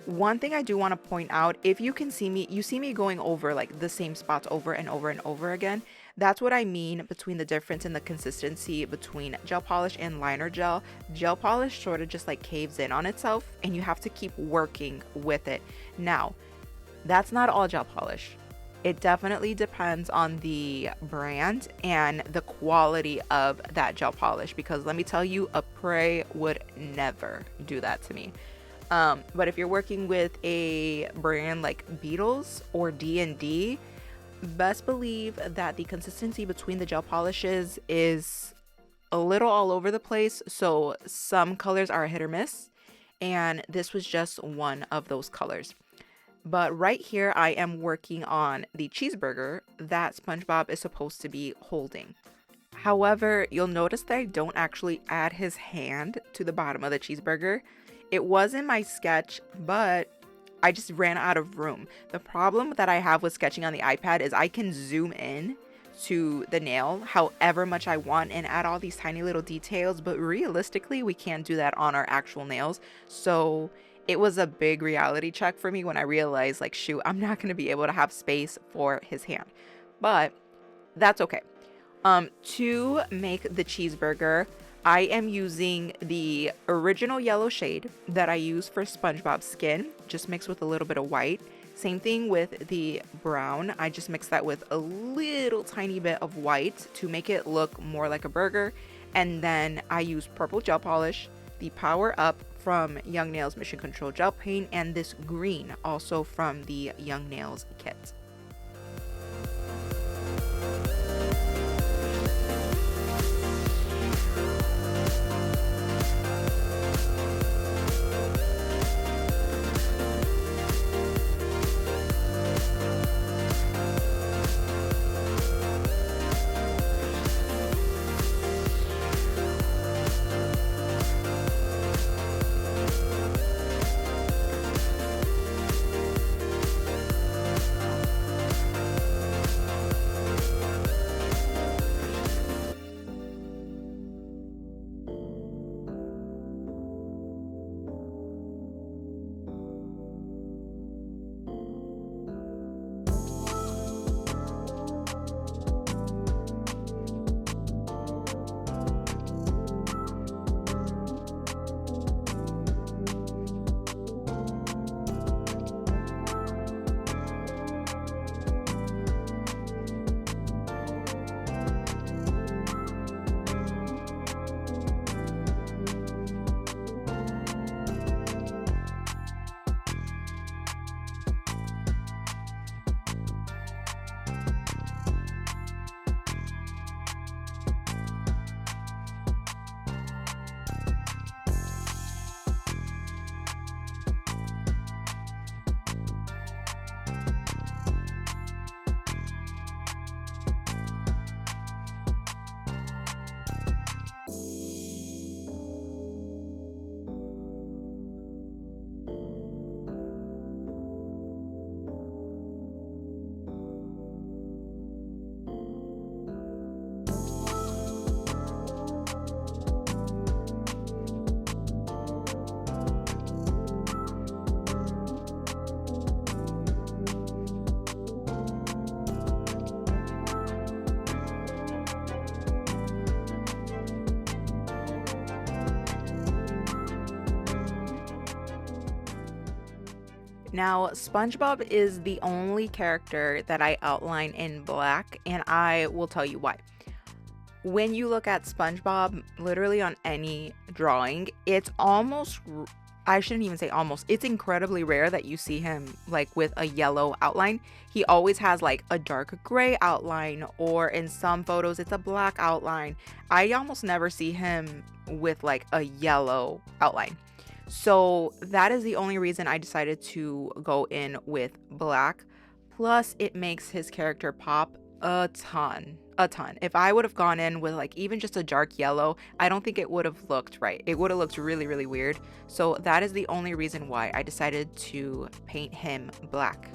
One thing I do want to point out, if you can see me, you see me going over like the same spots over and over and over again. That's what I mean between the difference in the consistency between gel polish and liner gel. Gel polish sort of just like caves in on itself and you have to keep working with it. Now, that's not all gel polish. It definitely depends on the brand and the quality of that gel polish, because let me tell you, a Prey would never do that to me. But if you're working with a brand like Beetles or D&D, Best believe that the consistency between the gel polishes is a little all over the place, so some colors are a hit or miss, and this was just one of those colors. But right here, I am working on the cheeseburger that SpongeBob is supposed to be holding. However, you'll notice that I don't actually add his hand to the bottom of the cheeseburger. It was in my sketch, but I just ran out of room. The problem that I have with sketching on the iPad is I can zoom in to the nail however much I want and add all these tiny little details, but realistically, we can't do that on our actual nails. So it was a big reality check for me when I realized, like, shoot, I'm not going to be able to have space for his hand. But that's okay. To make the cheeseburger, I am using the original yellow shade that I use for SpongeBob's skin, just mixed with a little bit of white. Same thing with the brown. I just mix that with a little tiny bit of white to make it look more like a burger. And then I use purple gel polish, the Power Up from Young Nails Mission Control gel paint, and this green also from the Young Nails kit. Now, SpongeBob is the only character that I outline in black, and I will tell you why. When you look at SpongeBob, literally on any drawing, it's almost, I shouldn't even say almost, it's incredibly rare that you see him like with a yellow outline. He always has like a dark gray outline, or in some photos, it's a black outline. I almost never see him with like a yellow outline. So that is the only reason I decided to go in with black. Plus, it makes his character pop a ton. If I would have gone in with like even just a dark yellow, I don't think it would have looked right. It would have looked really, really weird. So that is the only reason why I decided to paint him black.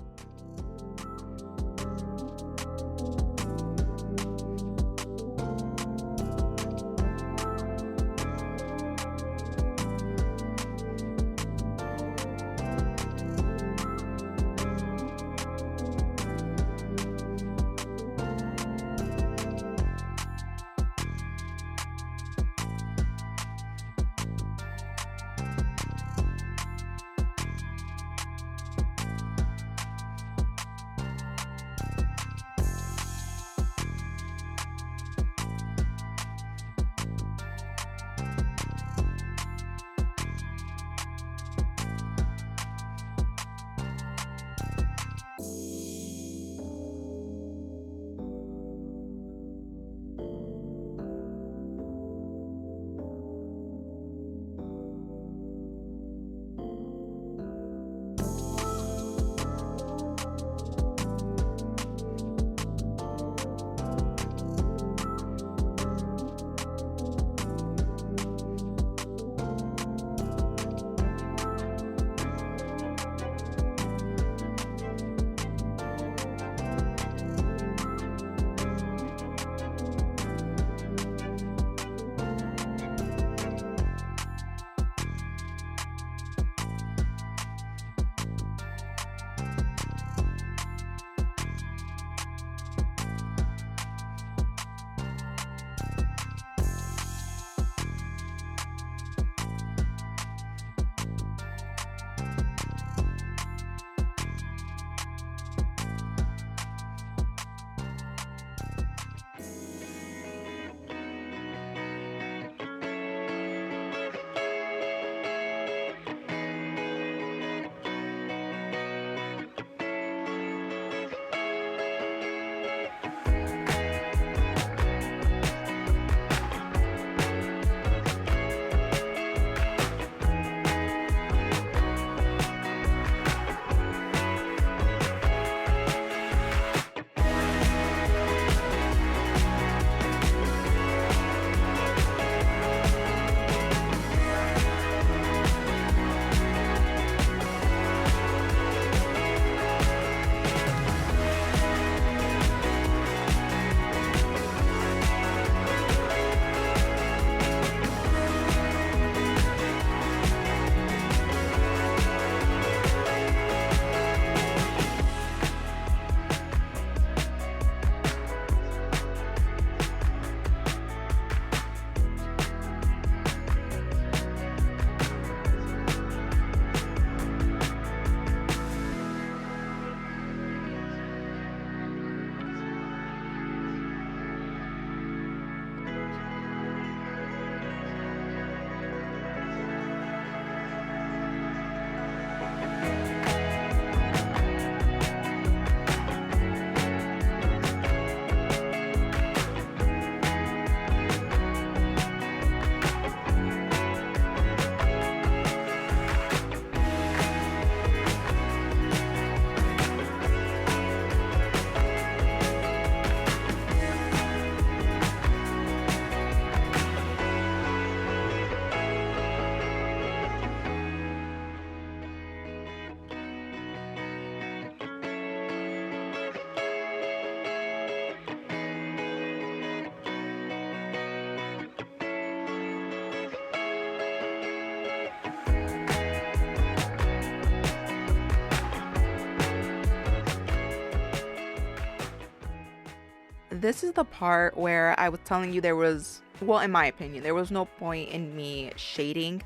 this is the part where I was telling you there was, well, in my opinion, there was no point in me shading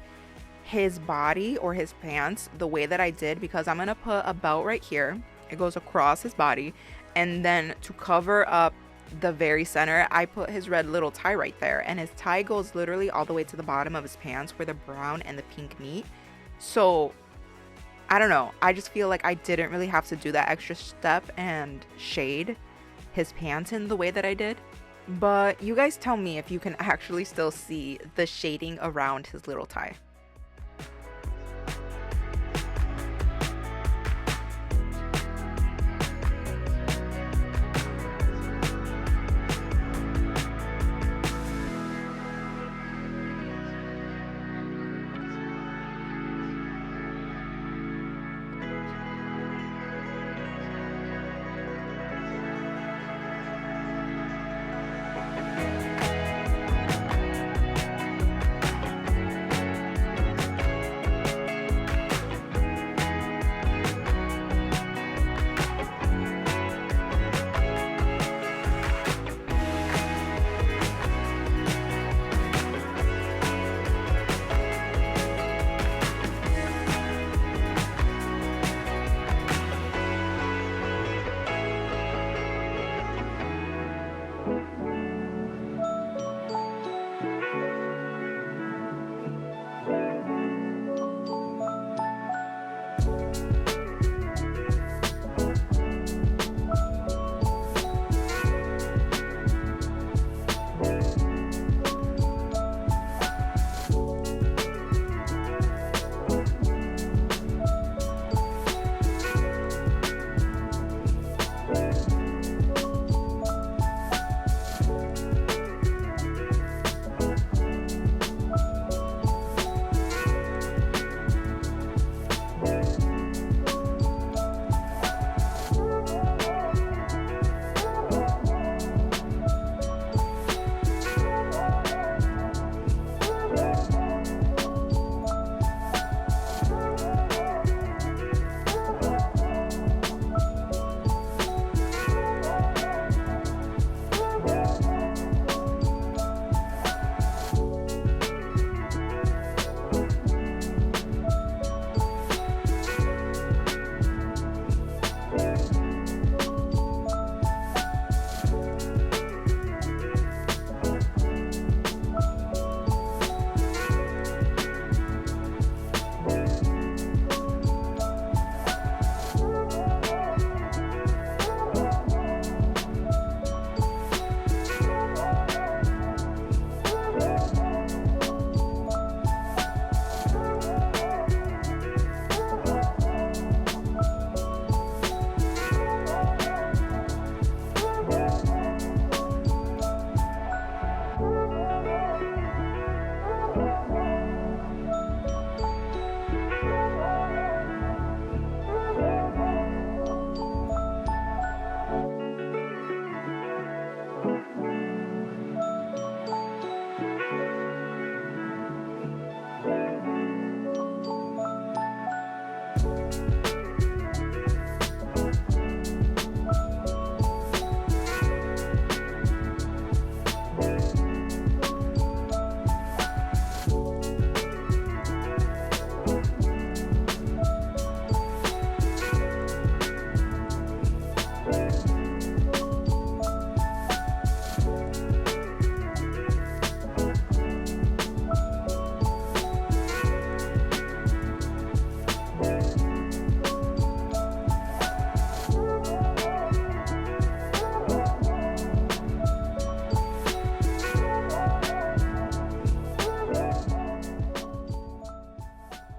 his body or his pants the way that I did, because I'm gonna put a belt right here. It goes across his body, and then to cover up the very center, I put his red little tie right there, and his tie goes literally all the way to the bottom of his pants where the brown and the pink meet. So I don't know, I just feel like I didn't really have to do that extra step and shade his pants in the way that I did. But you guys tell me if you can actually still see the shading around his little tie.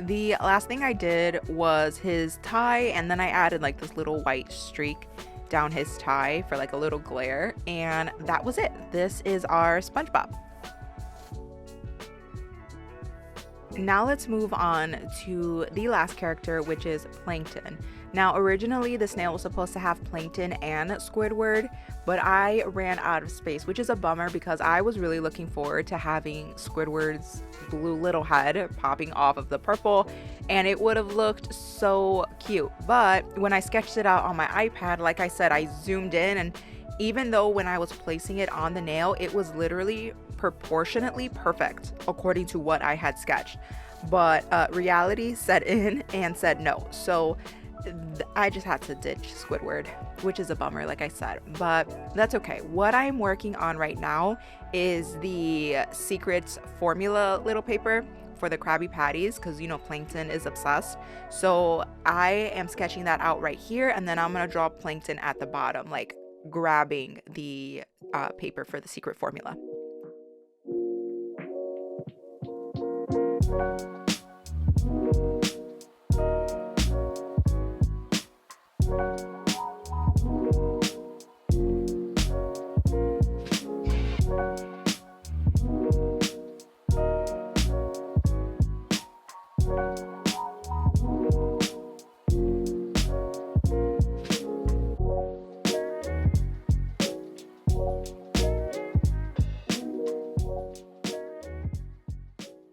The last thing I did was his tie, and then I added like this little white streak down his tie for like a little glare, and that was it. This is our Spongebob. Now let's move on to the last character, which is Plankton. Now, originally, the snail was supposed to have Plankton and Squidward, but I ran out of space, which is a bummer because I was really looking forward to having Squidward's blue little head popping off of the purple, and it would have looked so cute. But when I sketched it out on my iPad, like I said, I zoomed in, and even though when I was placing it on the nail, it was literally proportionately perfect according to what I had sketched. But reality set in and said no. So I just had to ditch Squidward, which is a bummer, like I said, but that's okay. What I'm working on right now is the Secrets formula little paper for the Krabby Patties, because you know Plankton is obsessed. So I am sketching that out right here, and then I'm gonna draw Plankton at the bottom, like grabbing the paper for the secret formula.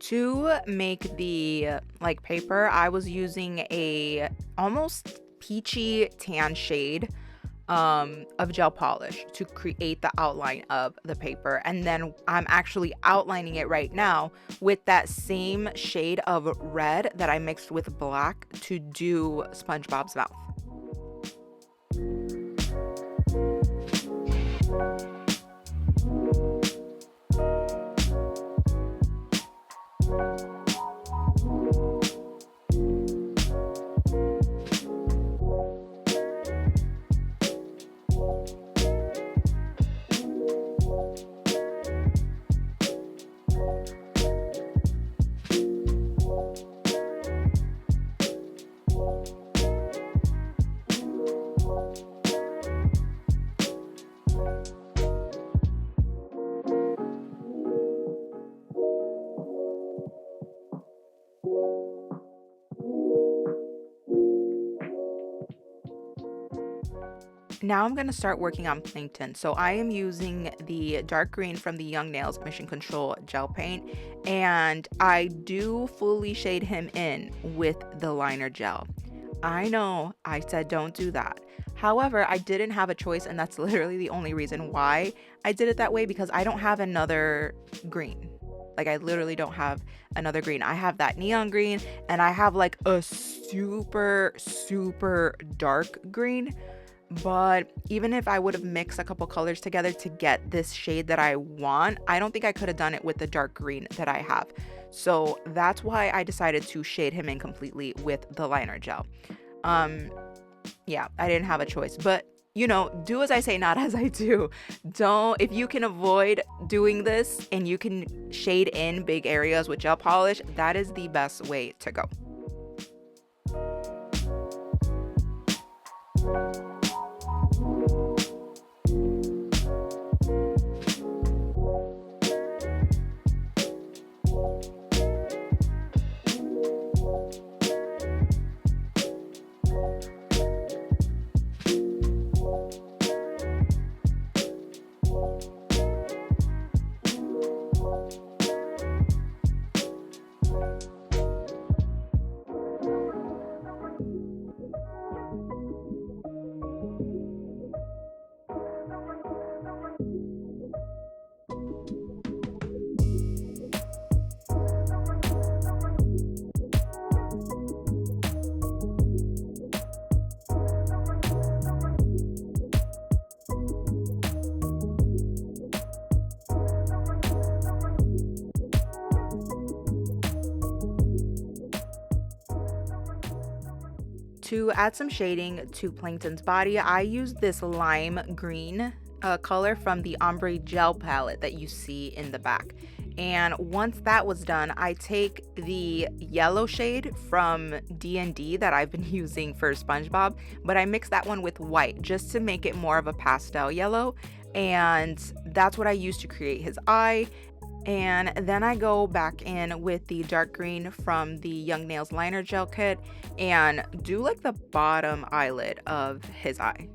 To make the like paper, I was using a almost peachy tan shade of gel polish to create the outline of the paper, and then I'm actually outlining it right now with that same shade of red that I mixed with black to do SpongeBob's mouth. Now I'm going to start working on Plankton. So I am using the dark green from the Young Nails Mission Control gel paint, and I do fully shade him in with the liner gel. I know I said don't do that. However, I didn't have a choice, and that's literally the only reason why I did it that way, because I don't have another green. Like, I literally don't have another green. I have that neon green, and I have like a super, super dark green. But even if I would have mixed a couple colors together to get this shade that I want, I don't think I could have done it with the dark green that I have. So that's why I decided to shade him in completely with the liner gel. Yeah, I didn't have a choice. But, you know, do as I say, not as I do. If you can avoid doing this and you can shade in big areas with gel polish, that is the best way to go. To add some shading to Plankton's body, I used this lime green color from the ombre gel palette that you see in the back. And once that was done, I take the yellow shade from D&D that I've been using for SpongeBob, but I mix that one with white just to make it more of a pastel yellow. And that's what I use to create his eye. And then I go back in with the dark green from the Young Nails liner gel kit and do like the bottom eyelid of his eye.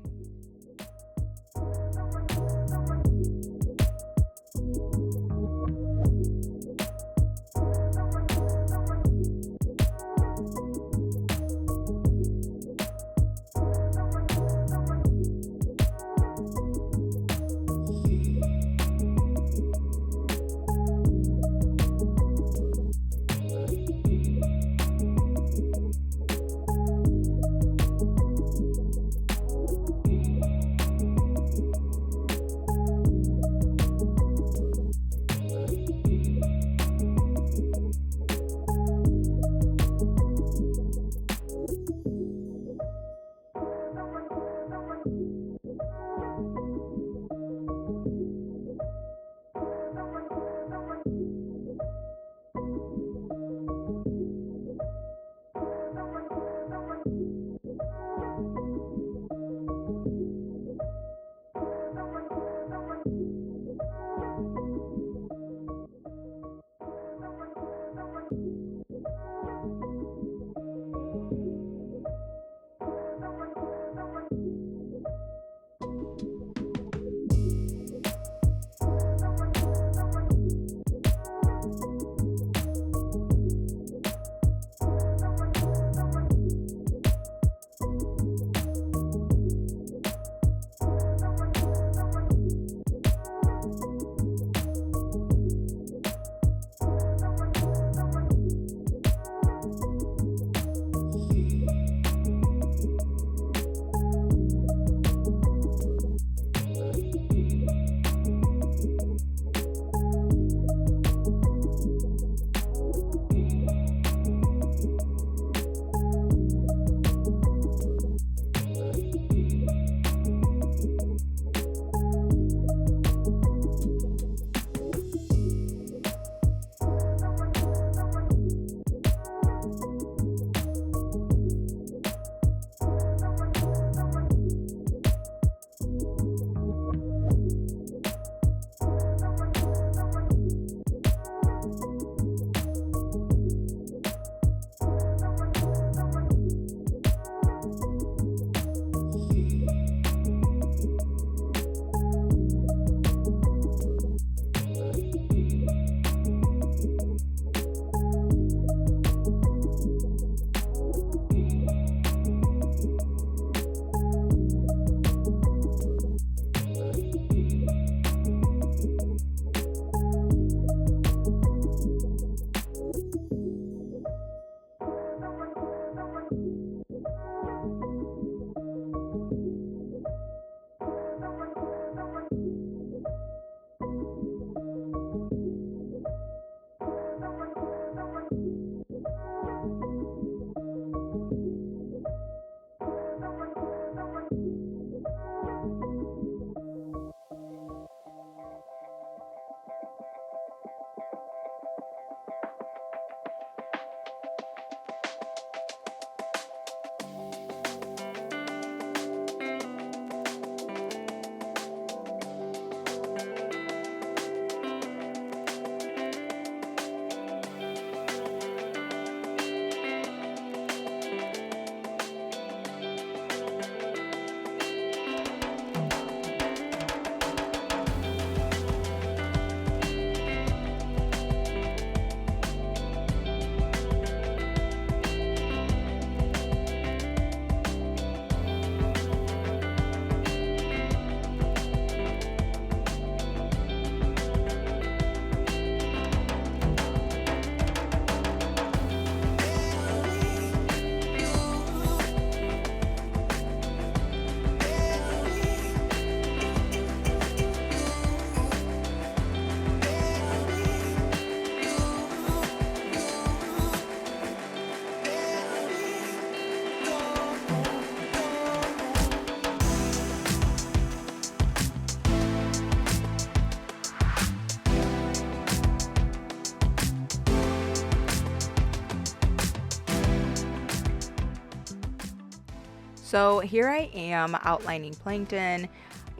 So here I am outlining Plankton.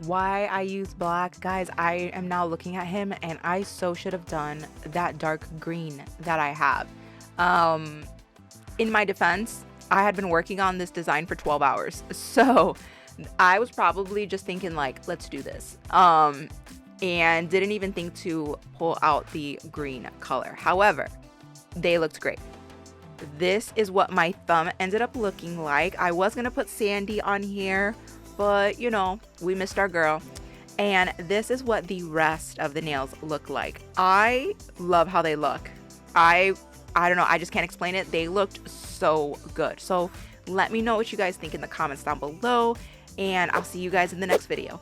why I use black. Guys, I am now looking at him and I so should have done that dark green that I have. In my defense, I had been working on this design for 12 hours. So I was probably just thinking like, let's do this. And didn't even think to pull out the green color. However, they looked great. This is what my thumb ended up looking like. I was gonna put Sandy on here, but you know, we missed our girl. And this is what the rest of the nails look like. I love how they look. I don't know, I just can't explain it. They looked so good. So let me know what you guys think in the comments down below, and I'll see you guys in the next video.